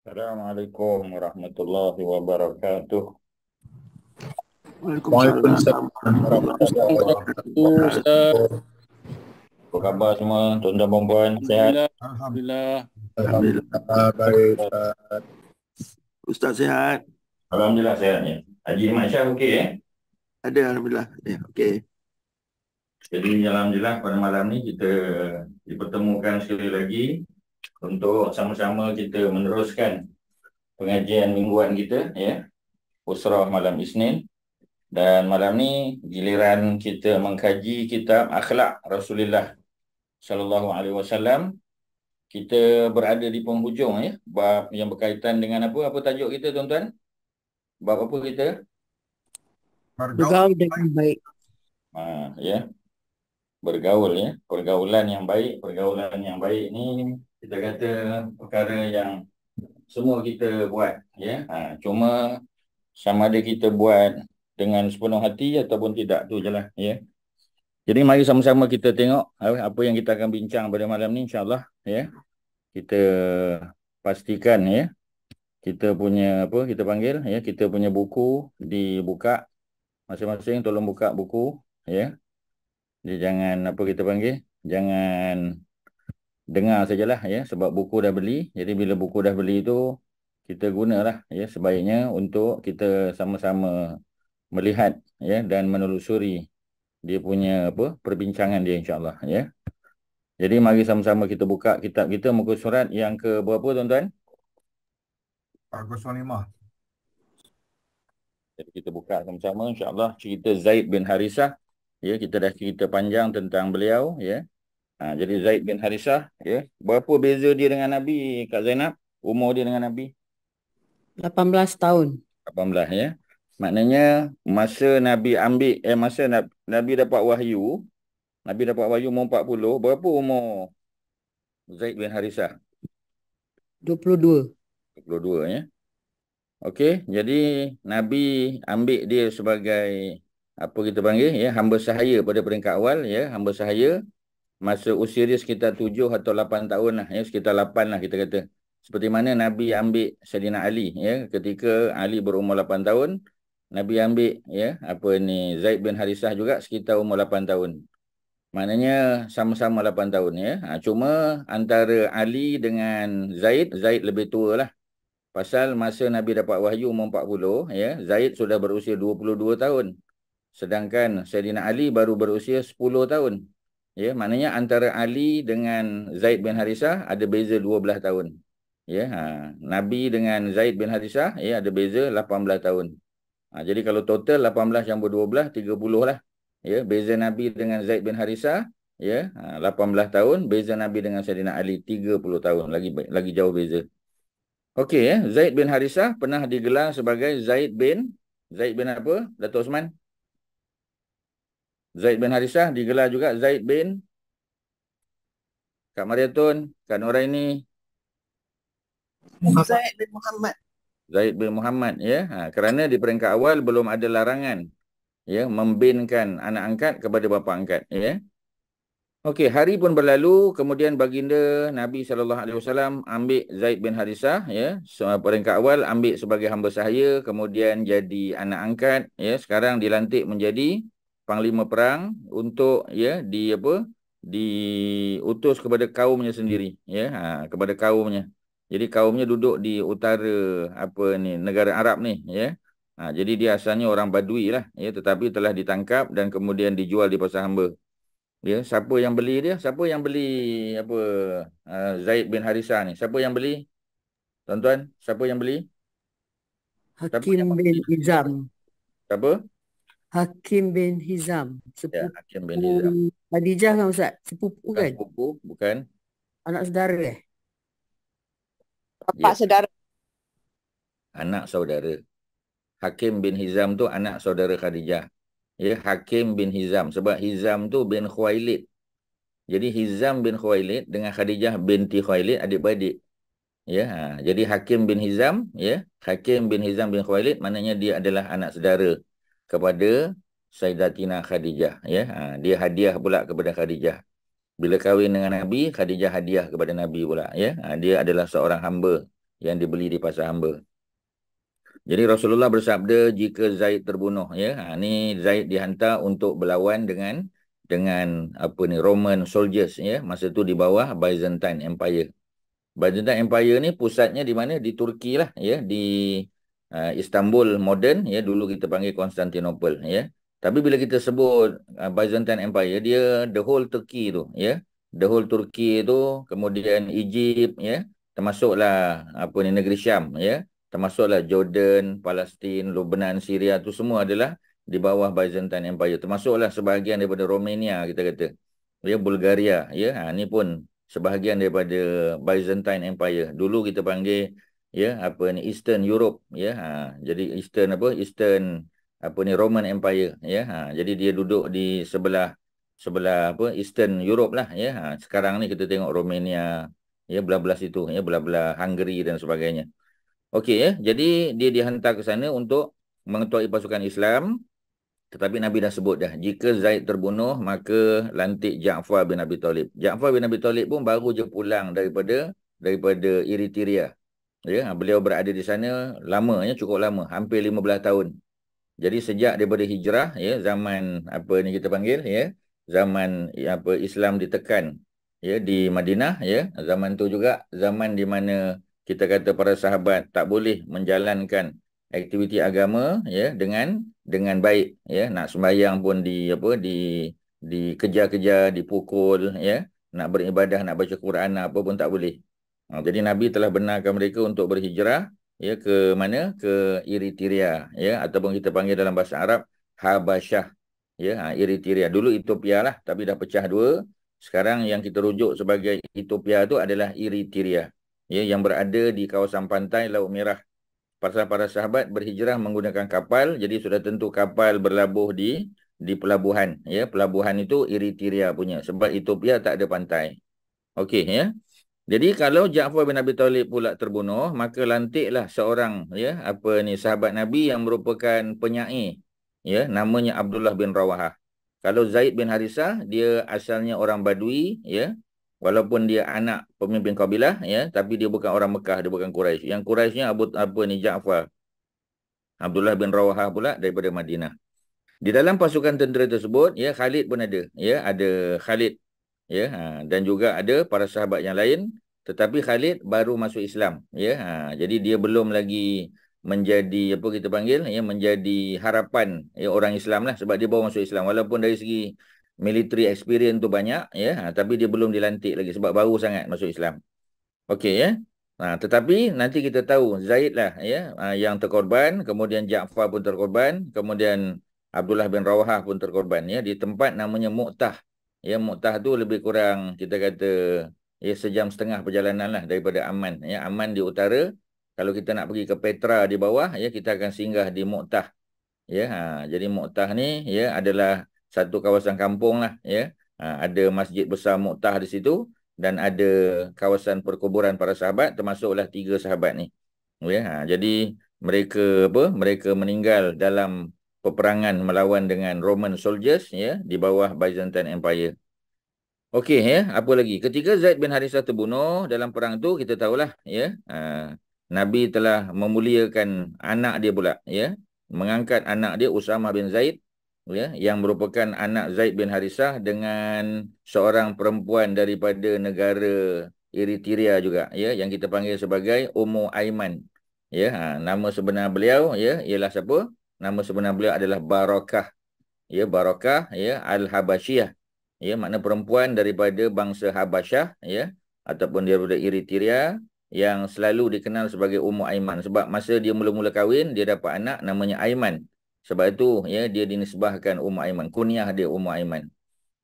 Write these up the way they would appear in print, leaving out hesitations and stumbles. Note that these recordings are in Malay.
Assalamualaikum warahmatullahi wabarakatuh. Waalaikumsalam warahmatullahi Ustaz. wabarakatuh. Apa khabar semua, tuan-tuan dan puan? Sehat? Alhamdulillah. Alhamdulillah baik Ustaz. Ustaz sihat? Alhamdulillah sehatnya. Haji Ahmad Syah okey Ada, Alhamdulillah. Okey. Jadi alhamdulillah pada malam ni kita dipertemukan sekali lagi untuk sama-sama kita meneruskan pengajian mingguan kita, Usrah malam Isnin. Dan malam ni giliran kita mengkaji kitab Akhlak Rasulullah sallallahu alaihi wasallam. Kita berada di penghujung bab yang berkaitan dengan apa tajuk kita tuan-tuan? Bab apa kita? Bergaul dengan baik. Bergaul pergaulan yang baik. Pergaulan yang baik ni kita kata perkara yang semua kita buat, cuma sama ada kita buat dengan sepenuh hati ataupun tidak, tu je lah, Jadi mari sama-sama kita tengok apa yang kita akan bincang pada malam ni, insya-Allah, Kita pastikan kita punya kita panggil kita punya buku dibuka. Masing-masing tolong buka buku, Dia jangan kita panggil, jangan dengar sajalah, sebab buku dah beli. Jadi bila buku dah beli tu kita gunalah, sebaiknya untuk kita sama-sama melihat dan menelusuri dia punya perbincangan dia, insya-Allah, Jadi mari sama-sama kita buka kitab kita, muka surat yang ke berapa tuan-tuan? 405. Jadi kita buka sama-sama, insya-Allah, cerita Zaid bin Harisah. Kita dah cerita panjang tentang beliau, jadi Zaid bin Harisah, berapa beza dia dengan Nabi, Kak Zainab? Umur dia dengan Nabi? 18 tahun. 18, Maknanya masa Nabi masa Nabi dapat wahyu, umur 40. Berapa umur Zaid bin Harisah? 22. 22, Okey, jadi Nabi ambil dia sebagai kita panggil, hamba sahaya pada peringkat awal, hamba sahaya. Masa usia dia sekitar 7 atau 8 tahun lah, sekitar 8 lah kita kata. Seperti mana Nabi ambil Saidina Ali, ketika Ali berumur 8 tahun, Nabi ambil Zaid bin Harisah juga sekitar umur 8 tahun. Maknanya sama-sama 8 tahun, Cuma antara Ali dengan Zaid lebih tua lah. Pasal masa Nabi dapat wahyu umur 40, Zaid sudah berusia 22 tahun. Sedangkan Saidina Ali baru berusia 10 tahun. Maknanya antara Ali dengan Zaid bin Harisah ada beza 12 tahun. Nabi dengan Zaid bin Harisah ada beza 18 tahun. Jadi kalau total 18 campur 12, 30 lah. Beza Nabi dengan Zaid bin Harisah 18 tahun, beza Nabi dengan Saidina Ali 30 tahun, lagi jauh beza. Okey, Zaid bin Harisah pernah digelar sebagai Zaid bin apa, Datuk Osman? Zaid bin Harisah digelar juga Zaid bin Kak Mariatun, Kak Nuraini. Zaid bin Muhammad. Zaid bin Muhammad, kerana di peringkat awal belum ada larangan membinkan anak angkat kepada bapa angkat, Okey, hari pun berlalu, kemudian baginda Nabi SAW ambil Zaid bin Harisah, peringkat awal ambil sebagai hamba sahaya, kemudian jadi anak angkat, sekarang dilantik menjadi panglima perang untuk diutus kepada kaumnya sendiri, kepada kaumnya. Jadi kaumnya duduk di utara negara Arab ni, jadi dia asalnya orang Badui lah, tetapi telah ditangkap dan kemudian dijual di pasar hamba. Siapa yang beli dia? Siapa yang beli Zaid bin Harisah ni? Siapa yang beli? Tuan-tuan, siapa yang beli? Hakim bin Hizam. Siapa? Hakim bin Hizam. Sepupu Hakim bin Hizam. Khadijah kan Ustaz? Sepupu kan? Sepupu, bukan. Anak saudara Bapak saudara. Anak saudara. Hakim bin Hizam tu anak saudara Khadijah. Hakim bin Hizam. Sebab Hizam tu bin Khuwailid. Jadi Hizam bin Khuwailid dengan Khadijah binti Khuwailid adik-beradik. Jadi Hakim bin Hizam, Hakim bin Hizam bin Khuwailid maknanya dia adalah anak saudara kepada Sayyidatina Khadijah. Dia hadiah pula kepada Khadijah. Bila kahwin dengan Nabi, Khadijah hadiah kepada Nabi pula. Dia adalah seorang hamba yang dibeli di pasar hamba. Jadi Rasulullah bersabda jika Zaid terbunuh, ya, ni Zaid dihantar untuk berlawan dengan apa ni, Roman soldiers, ya, masa tu di bawah Byzantine Empire. Byzantine Empire ni pusatnya di mana? Di Turki lah, ya, di Istanbul moden, ya, dulu kita panggil Constantinople, ya. Tapi bila kita sebut Byzantine Empire, dia the whole Turkey tu, ya. The whole Turkey tu, kemudian Egypt, ya, termasuklah apa ni, negeri Syam, ya. Termasuklah Jordan, Palestin, Lebanon, Syria tu semua adalah di bawah Byzantine Empire. Termasuklah sebahagian daripada Romania, kita kata. Ya, Bulgaria, ya. Ni pun sebahagian daripada Byzantine Empire. Dulu kita panggil, ya, apa ni, Eastern Europe, ya. Jadi Eastern apa ni, Roman Empire, ya. Jadi dia duduk di sebelah apa, Eastern Europe lah, ya. Sekarang ni kita tengok Romania, ya, belah-belah situ, ya, belah-belah Hungary dan sebagainya. Okey, ya. Jadi dia dihantar ke sana untuk mengetuai pasukan Islam. Tetapi Nabi dah sebut dah, jika Zaid terbunuh, maka lantik Ja'far bin Abi Talib. Ja'far bin Abi Talib pun baru je pulang daripada Eritrea. Ya, beliau berada di sana lama, ya, cukup lama, hampir 15 tahun. Jadi sejak daripada hijrah, ya, zaman apa ni kita panggil, ya, zaman apa Islam ditekan, ya, di Madinah, ya. Zaman tu juga zaman di mana kita kata para sahabat tak boleh menjalankan aktiviti agama, ya, dengan baik, ya. Nak sembahyang pun dikejar-kejar, dipukul, ya. Nak beribadah, nak baca Quran apa pun tak boleh. Jadi Nabi telah benarkan mereka untuk berhijrah, ya, ke mana? Ke Eritrea, ya, ataupun kita panggil dalam bahasa Arab Habasyah, ya. Eritrea dulu Ethiopia lah, tapi dah pecah dua. Sekarang yang kita rujuk sebagai Ethiopia tu adalah Eritrea, ya, yang berada di kawasan pantai Laut Merah. Para sahabat berhijrah menggunakan kapal, jadi sudah tentu kapal berlabuh di pelabuhan, ya. Pelabuhan itu Eritrea punya, sebab Ethiopia tak ada pantai. Okey, ya. Jadi kalau Ja'far bin Abi Talib pula terbunuh, maka lantiklah seorang, ya, apa ni, sahabat Nabi yang merupakan penyair, ya, namanya Abdullah bin Rawahah. Kalau Zaid bin Harisah, dia asalnya orang Badui, ya. Walaupun dia anak pemimpin kabilah, ya, tapi dia bukan orang Mekah, dia bukan Quraisy. Yang Quraisynya apa ni, Ja'far. Abdullah bin Rawahah pula daripada Madinah. Di dalam pasukan tentera tersebut, ya, Khalid pun ada, ya, ada Khalid, ya, dan juga ada para sahabat yang lain, tetapi Khalid baru masuk Islam, ya. Jadi dia belum lagi menjadi apa kita panggil, ya, menjadi harapan, ya, orang Islam lah, sebab dia baru masuk Islam. Walaupun dari segi military experience tu banyak, ya, tapi dia belum dilantik lagi sebab baru sangat masuk Islam. Okey, ya. Tetapi nanti kita tahu Zaid lah, ya, yang terkorban, kemudian Ja'far pun terkorban, kemudian Abdullah bin Rawahah pun terkorban, ya, di tempat namanya Mu'tah. Ya, Mu'tah tu lebih kurang kita kata, ya, sejam setengah perjalanan lah daripada Amman, ya. Amman di utara. Kalau kita nak pergi ke Petra di bawah, ya, kita akan singgah di Mu'tah, ya. Jadi Mu'tah ni, ya, adalah satu kawasan kampung lah, ya. Ada masjid besar Mu'tah di situ dan ada kawasan perkuburan para sahabat, termasuklah 3 sahabat ni, ya. Jadi mereka meninggal dalam peperangan melawan dengan Roman soldiers, ya, di bawah Byzantine Empire. Okey, ya, apa lagi? Ketika Zaid bin Harisah terbunuh dalam perang tu, kita tahulah, ya, Nabi telah memuliakan anak dia pula, ya, mengangkat anak dia Usamah bin Zaid, ya, yang merupakan anak Zaid bin Harisah dengan seorang perempuan daripada negara Eritrea juga, ya, yang kita panggil sebagai Ummu Aiman, ya. Nama sebenar beliau, ya, ialah siapa? Nama sebenar beliau adalah Barakah, ya, Barakah, ya, Al-Habasyiyah, ya, makna perempuan daripada bangsa Habasyah, ya, ataupun daripada Eritrea, yang selalu dikenal sebagai Ummu Aiman sebab masa dia mula-mula kahwin dia dapat anak namanya Aiman. Sebab itu, ya, dia dinisbahkan Ummu Aiman, kunyah dia Ummu Aiman.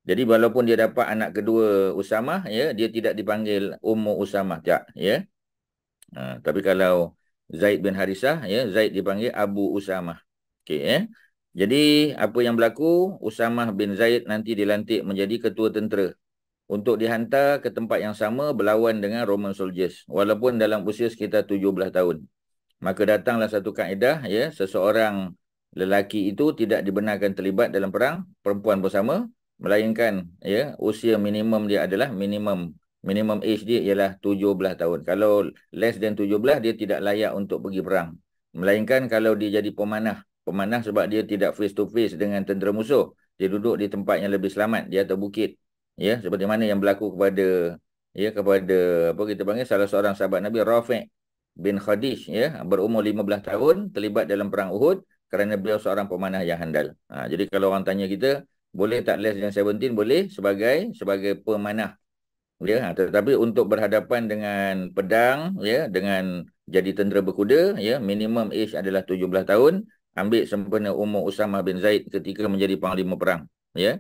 Jadi walaupun dia dapat anak kedua Usamah, ya, dia tidak dipanggil Ummu Usamah, tak, ya. Tapi kalau Zaid bin Harisah, ya, Zaid dipanggil Abu Usamah. Okey, ya. Jadi apa yang berlaku, Usamah bin Zaid nanti dilantik menjadi ketua tentera untuk dihantar ke tempat yang sama berlawan dengan Roman soldiers walaupun dalam usia sekitar 17 tahun. Maka datanglah satu kaedah, ya, seseorang lelaki itu tidak dibenarkan terlibat dalam perang perempuan bersama, melainkan, ya, usia minimum dia adalah minimum minimum age dia ialah 17 tahun. Kalau less than 17 dia tidak layak untuk pergi perang. Melainkan kalau dia jadi pemanah. Pemanah sebab dia tidak face to face dengan tentera musuh. Dia duduk di tempat yang lebih selamat, di atas bukit. Ya, seperti mana yang berlaku kepada apa kita panggil salah seorang sahabat Nabi, Rafi' bin Khadij, ya, berumur 15 tahun, terlibat dalam perang Uhud kerana beliau seorang pemanah yang handal. Jadi kalau orang tanya kita, boleh tak less than 17? Boleh sebagai pemanah. Ya, tetapi untuk berhadapan dengan pedang, ya, dengan jadi tentera berkuda, ya, minimum age adalah 17 tahun, ambil sempena umur Usamah bin Zaid ketika menjadi panglima perang, ya.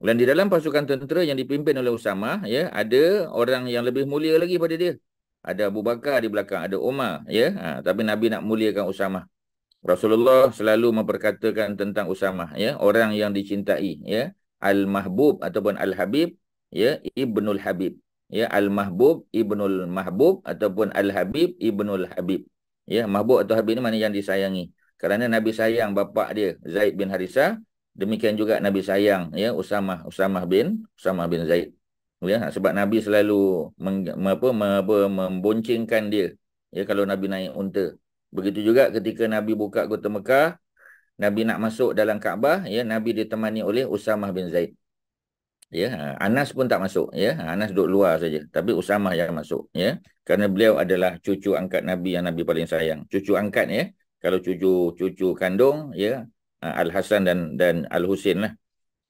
Dan di dalam pasukan tentera yang dipimpin oleh Usamah, ya, ada orang yang lebih mulia lagi pada dia. Ada Abu Bakar di belakang, ada Umar, ya. Tapi Nabi nak muliakan Usamah. Rasulullah selalu memperkatakan tentang Usamah, ya, orang yang dicintai, ya, Al-Mahbub ataupun Al-Habib, ya, Ibnul Habib, ya, Al-Mahbub Ibnul Mahbub ataupun Al-Habib Ibnul Habib, ya. Mahbub atau Habib ni mana yang disayangi, kerana Nabi sayang bapa dia Zaid bin Harisah, demikian juga Nabi sayang, ya, Usamah bin Zaid, ya, sebab Nabi selalu memboncengkan dia, ya, kalau Nabi naik unta. Begitu juga ketika Nabi buka kota Mekah, Nabi nak masuk dalam Kaabah, ya, Nabi ditemani oleh Usamah bin Zaid. Ya, Anas pun tak masuk, ya. Anas duduk luar saja, tapi Usamah yang masuk, ya. Kerana beliau adalah cucu angkat Nabi yang Nabi paling sayang. Cucu angkat, ya. Kalau cucu kandung, ya, Al-Hasan dan Al-Husin lah.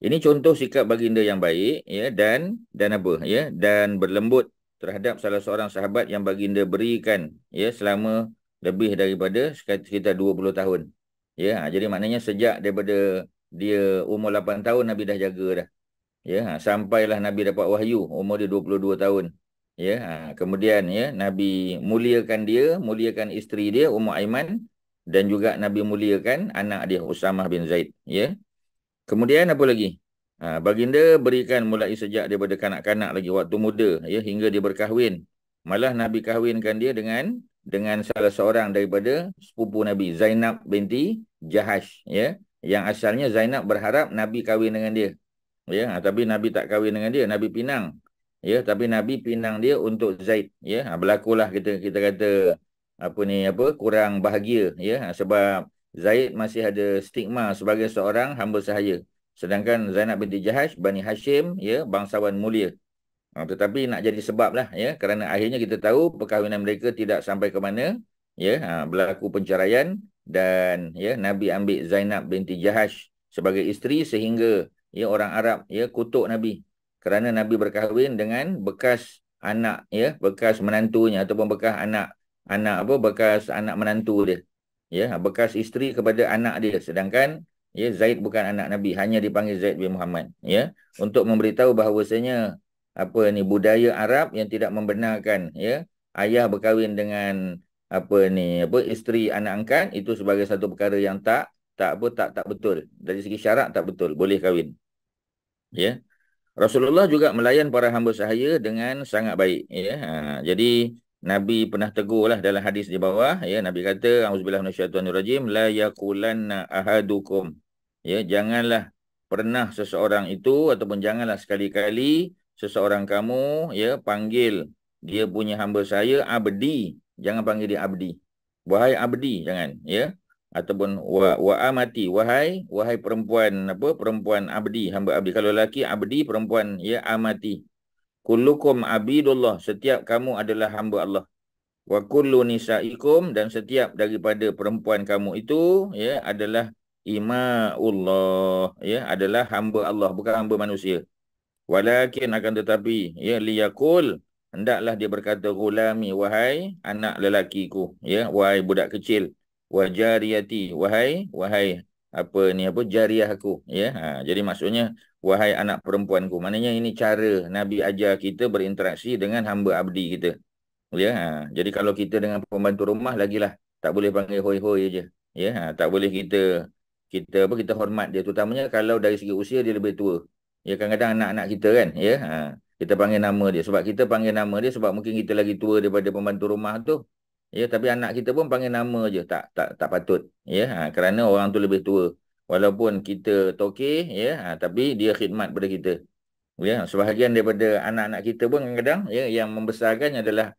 Ini contoh sikap baginda yang baik, ya, dan apa, ya, dan berlembut terhadap salah seorang sahabat yang baginda berikan, ya, selama lebih daripada sekitar 20 tahun. Ya, jadi maknanya sejak daripada dia umur 8 tahun Nabi dah jaga dah. Ya, sampailah Nabi dapat wahyu umur dia 22 tahun. Ya, kemudian, ya, Nabi muliakan isteri dia Ummu Aiman, dan juga Nabi muliakan anak dia Usamah bin Zaid, ya. Kemudian apa lagi? Baginda berikan mulai sejak daripada kanak-kanak lagi, waktu muda, ya, hingga dia berkahwin. Malah Nabi kahwinkan dia dengan salah seorang daripada sepupu Nabi, Zainab binti Jahash, ya. Yang asalnya Zainab berharap Nabi kahwin dengan dia. Ya, tapi Nabi tak kahwin dengan dia, Nabi pinang. Ya, tapi Nabi pinang dia untuk Zaid, ya. Berlakulah kita kata kurang bahagia, ya, sebab Zaid masih ada stigma sebagai seorang hamba sahaya. Sedangkan Zainab binti Jahash, Bani Hashim, ya, bangsawan mulia. Tetapi nak jadi sebab lah, ya, kerana akhirnya kita tahu perkahwinan mereka tidak sampai ke mana, ya, berlaku penceraian, dan, ya, Nabi ambil Zainab binti Jahash sebagai isteri sehingga, ya, orang Arab, ya, kutuk Nabi kerana Nabi berkahwin dengan bekas anak, ya, bekas menantunya ataupun bekas anak menantu dia, ya, bekas isteri kepada anak dia, sedangkan, ya, Zaid bukan anak Nabi, hanya dipanggil Zaid bin Muhammad, ya, untuk memberitahu bahawasanya budaya Arab yang tidak membenarkan, ya, ayah berkahwin dengan isteri anak angkat, itu sebagai satu perkara yang tak betul. Dari segi syarak tak betul, boleh kahwin. Ya. Rasulullah juga melayan para hamba sahaya dengan sangat baik, ya. Jadi Nabi pernah tegurlah dalam hadis di bawah, ya, Nabi kata, auzubillahi minasyaitonirrajim, la yaqulanna ahadukum, ya, janganlah pernah seseorang itu ataupun janganlah sekali-kali seseorang kamu, ya, panggil dia punya hamba sahaya abdi, jangan panggil dia abdi. Wahai abdi, jangan, ya. Ataupun wa amati, wahai perempuan abdi, hamba abdi. Kalau lelaki abdi, perempuan, ya, amati. Kullukum abidullah, setiap kamu adalah hamba Allah. Wa kullu nisaikum, dan setiap daripada perempuan kamu itu, ya, adalah ima'ullah, ya, adalah hamba Allah, bukan hamba manusia. Walakin, akan tetapi, ya, liyakul, hendaklah dia berkata, gulami, wahai anak lelakiku, ya, wahai budak kecil, wa jariyati, wahai jariah aku, ya. Jadi maksudnya wahai anak perempuanku. Maknanya ini cara Nabi ajar kita berinteraksi dengan hamba abdi kita, ya. Jadi kalau kita dengan pembantu rumah lagilah tak boleh panggil hoi-hoi aja, ya. Tak boleh kita hormat dia, terutamanya kalau dari segi usia dia lebih tua. Ya, kadang-kadang anak-anak kita kan, ya, kita panggil nama dia, sebab kita panggil nama dia sebab mungkin kita lagi tua daripada pembantu rumah tu. Ya, tapi anak kita pun panggil nama je, tak patut, ya, kerana orang tu lebih tua. Walaupun kita tokeh, ya, tapi dia khidmat pada kita. Ya, sebahagian daripada anak-anak kita pun kadang-kadang ya yang membesarkan adalah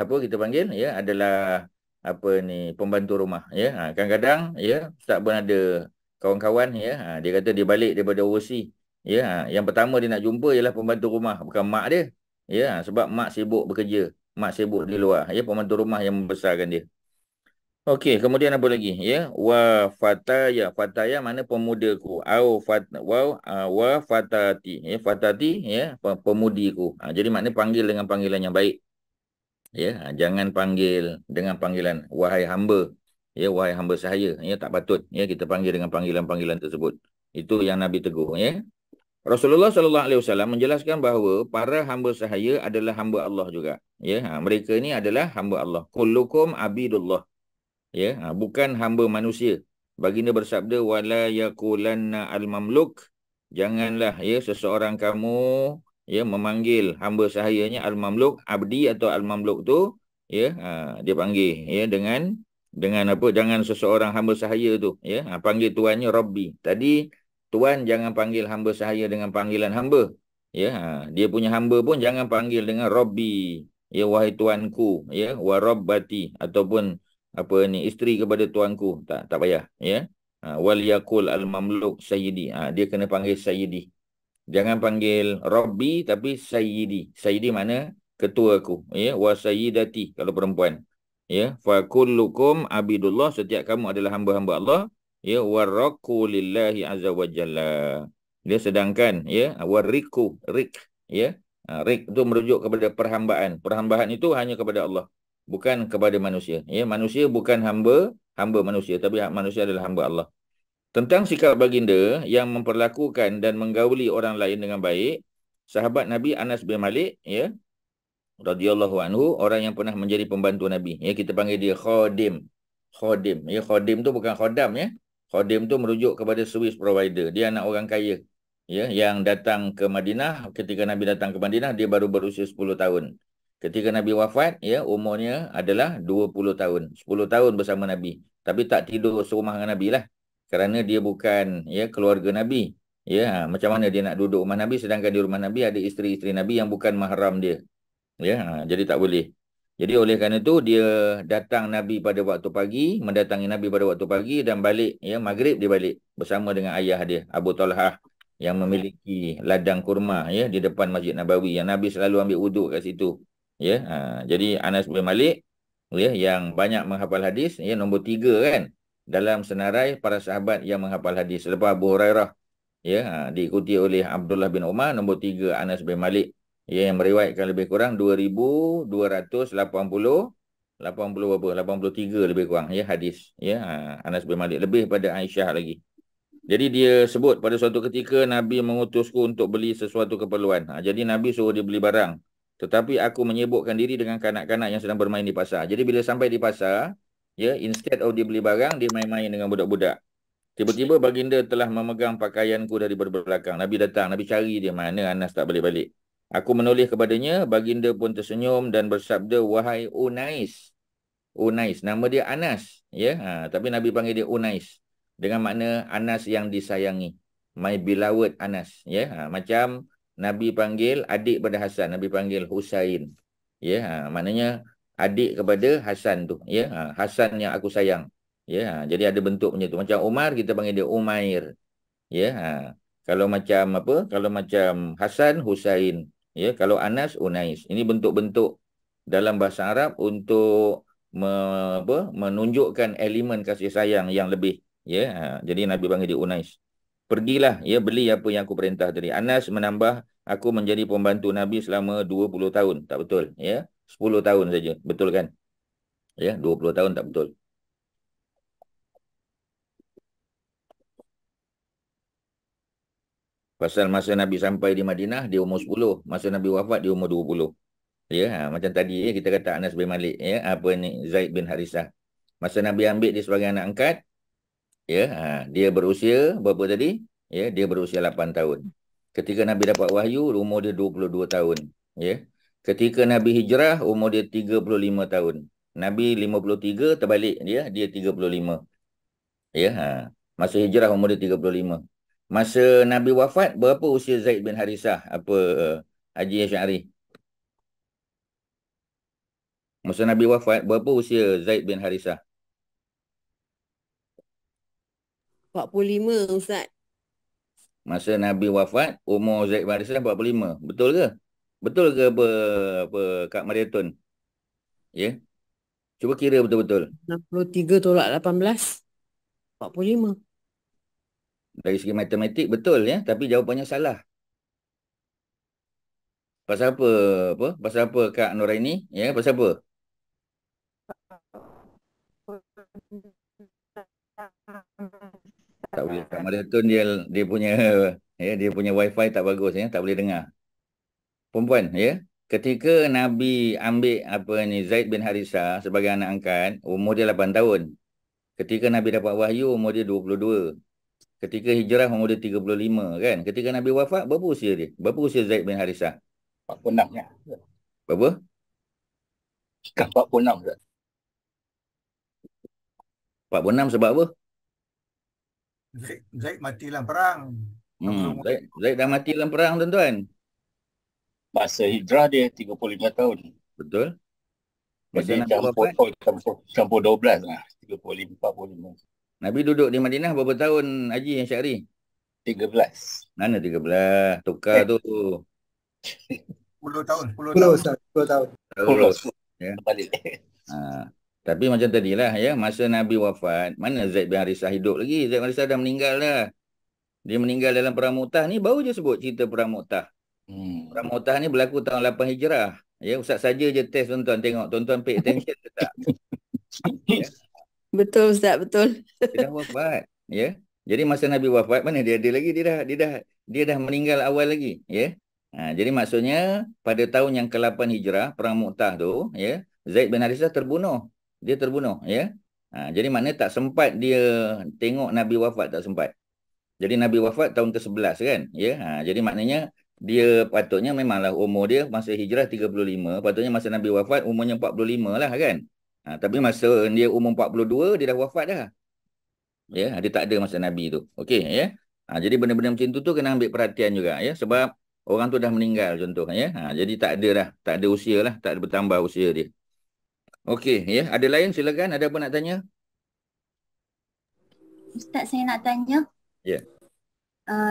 apa kita panggil adalah apa ni pembantu rumah ya. Kadang-kadang ya ustaz pun ada kawan-kawan dia kata dia balik daripada overseas yang pertama dia nak jumpa ialah pembantu rumah bukan mak dia. Sebab mak sibuk bekerja, mak sibuk di luar pembantu rumah yang membesarkan dia. Okey, kemudian apa lagi? Fataya mana pemudaku. Wa fatati. Fatati pemudiku. Jadi maknanya panggil dengan panggilan yang baik. Jangan panggil dengan panggilan wahai hamba. Wahai hamba sahaya. Tak patut. Kita panggil dengan panggilan-panggilan tersebut. Itu yang Nabi tegur. Rasulullah sallallahu alaihi wasallam menjelaskan bahawa para hamba sahaya adalah hamba Allah juga. Mereka ini adalah hamba Allah. Kullukum abidullah. Bukan hamba manusia. Baginda bersabda wala yaqulanna al-mamluk, janganlah seseorang kamu memanggil hamba sahayanya al-mamluk, abdi atau al-mamluk tu dia panggil dengan apa, jangan seseorang hamba sahaya tu panggil tuannya Rabbi. Tadi tuan jangan panggil hamba sahaya dengan panggilan hamba. Dia punya hamba pun jangan panggil dengan Rabbi, wahai tuanku, wa rabbati, ataupun apa ni isteri kepada tuanku, tak payah wal yaqul al mamluk sayyidi, dia kena panggil sayyidi, jangan panggil Rabbi tapi sayyidi. Sayyidi mana ketua aku wa sayyidati kalau perempuan fa kullukum abidullah, setiap kamu adalah hamba-hamba Allah waraqu lillahi azza wa jalla. Dia sedangkan wariku rik rik itu merujuk kepada perhambaan itu hanya kepada Allah, bukan kepada manusia. Manusia bukan hamba manusia, tapi manusia adalah hamba Allah. Tentang sikap baginda yang memperlakukan dan menggauli orang lain dengan baik, sahabat Nabi Anas bin Malik radhiyallahu anhu, orang yang pernah menjadi pembantu Nabi. Kita panggil dia khadim. Khadim tu bukan khodam Khadim tu merujuk kepada service provider. Dia anak orang kaya yang datang ke Madinah. Ketika Nabi datang ke Madinah, dia baru berusia 10 tahun. Ketika Nabi wafat, umurnya adalah 20 tahun. 10 tahun bersama Nabi. Tapi tak tidur serumah dengan Nabi lah. Kerana dia bukan keluarga Nabi. Macam mana dia nak duduk rumah Nabi sedangkan di rumah Nabi ada isteri-isteri Nabi yang bukan mahram dia. Jadi tak boleh. Jadi oleh kerana itu dia datang Nabi pada waktu pagi, mendatangi Nabi pada waktu pagi dan balik maghrib dia balik bersama dengan ayah dia Abu Talhah yang memiliki ladang kurma di depan Masjid Nabawi yang Nabi selalu ambil wuduk kat situ. Jadi Anas bin Malik yang banyak menghafal hadis nombor 3 kan dalam senarai para sahabat yang menghafal hadis selepas Abu Hurairah diikuti oleh Abdullah bin Umar. Nombor 3 Anas bin Malik yang meriwayatkan lebih kurang 8283 lebih kurang hadis Anas bin Malik, lebih pada Aisyah lagi. Jadi dia sebut pada suatu ketika Nabi mengutusku untuk beli sesuatu keperluan. Jadi Nabi suruh dia beli barang, tetapi aku menyibukkan diri dengan kanak-kanak yang sedang bermain di pasar. Jadi bila sampai di pasar, instead of dia beli barang, dia main-main dengan budak-budak. Tiba-tiba baginda telah memegang pakaianku dari belakang. Nabi datang, Nabi cari dia, mana Anas tak balik-balik. Aku menoleh kepadanya, baginda pun tersenyum dan bersabda, wahai Unais. Unais, nama dia Anas. Tapi Nabi panggil dia Unais. Dengan makna Anas yang disayangi. My beloved Anas. Macam Nabi panggil adik pada Hasan, Nabi panggil Husain. Maknanya adik kepada Hasan tu. Hasan yang aku sayang. Jadi ada bentuk macam tu. Macam Umar kita panggil dia Umair. Kalau macam apa? Kalau macam Hasan Husain. Kalau Anas Unais. Ini bentuk-bentuk dalam bahasa Arab untuk menunjukkan elemen kasih sayang yang lebih. Jadi Nabi panggil dia Unais. Pergilah beli apa yang aku perintah tadi. Anas menambah, aku menjadi pembantu Nabi selama 20 tahun. Tak betul 10 tahun saja. Betul kan? 20 tahun tak betul. Pasal masa Nabi sampai di Madinah dia umur 10, masa Nabi wafat dia umur 20. Macam tadi kita kata Anas bin Malik apa ni Zaid bin Harisah. Masa Nabi ambil dia sebagai anak angkat, dia berusia berapa tadi? Dia berusia 8 tahun. Ketika Nabi dapat wahyu, umur dia 22 tahun. Ketika Nabi hijrah, umur dia 35 tahun. Nabi 53 terbalik dia 35. Masa hijrah umur dia 35. Masa Nabi wafat, berapa usia Zaid bin Harisah? Apa Haji Asy'ari? Masa Nabi wafat, berapa usia Zaid bin Harisah? 45 Ustaz. Masa Nabi wafat, umur Zaid bin Harisah 45. Betul ke? Betul ke apa Kak Mariatun? Ya. Cuba kira betul-betul. 63 tolak 18. 45. Dari segi matematik betul ya, tapi jawapannya salah. Pasal apa? Pasal apa Kak Nuraini? Ya, pasal apa? Tak boleh. Kak Mariatun dia punya dia punya wifi tak bagus ya, tak boleh dengar. Perempuan ya. Ketika Nabi ambil Zaid bin Harisah sebagai anak angkat, umur dia 8 tahun. Ketika Nabi dapat wahyu, umur dia 22. Ketika hijrah, umur dia 35 kan. Ketika Nabi wafat, berapa usia dia? Berapa usia Zaid bin Harisah? 46 ya. Berapa? Sekarang 46 Ustaz. 46 sebab apa? Zaid mati dalam perang. Zaid dah mati dalam perang tuan-tuan. Masa hijrah dia 35 tahun. Betul. Masa Jadi Nabi wafat, campur 12 lah. 35, 45. Nabi duduk di Madinah berapa tahun Haji Asy'ari? 13. Mana 13? Tukar tu. 10 tahun. 10 10 tahun. Ustaz, 10 tahun. Terus. Ya. Balik. Tapi macam tadilah ya, masa Nabi wafat, mana Zaid bin Harisah hidup lagi? Zaid bin Harisah dah meninggal dah. Dia meninggal dalam Perang Mu'tah ni, baru je sebut cerita Perang Mu'tah. Perang Mu'tah ni berlaku tahun 8 Hijrah. Ya, Ustaz saja je test tuan-tuan, tengok tuan-tuan pay attention ke tak? Ya. Betul Ustaz, betul. Dia dah wafat, ya. Jadi masa Nabi wafat, mana dia ada lagi, dia dah meninggal awal lagi, ya. Jadi maksudnya pada tahun yang ke-8 Hijrah, Perang Mu'tah tu, ya, Zaid bin Harisah terbunuh. Dia terbunuh, ya. Jadi maknanya tak sempat dia tengok Nabi wafat, tak sempat. Jadi Nabi wafat tahun ke-11 kan, ya. Jadi maknanya dia patutnya memanglah umur dia masa hijrah 35, patutnya masa Nabi wafat umurnya 45 lah kan. Tapi masa dia umur 42 dia dah wafat dah. Ya, dia tak ada masa Nabi tu. Okey ya. Jadi benda-benda macam tu kena ambil perhatian juga ya, sebab orang tu dah meninggal contohnya ya. Jadi tak ada dah, tak ada usia lah, tak ada bertambah usia dia. Okey ya, ada lain silakan, ada apa nak tanya? Ustaz, saya nak tanya. Ya.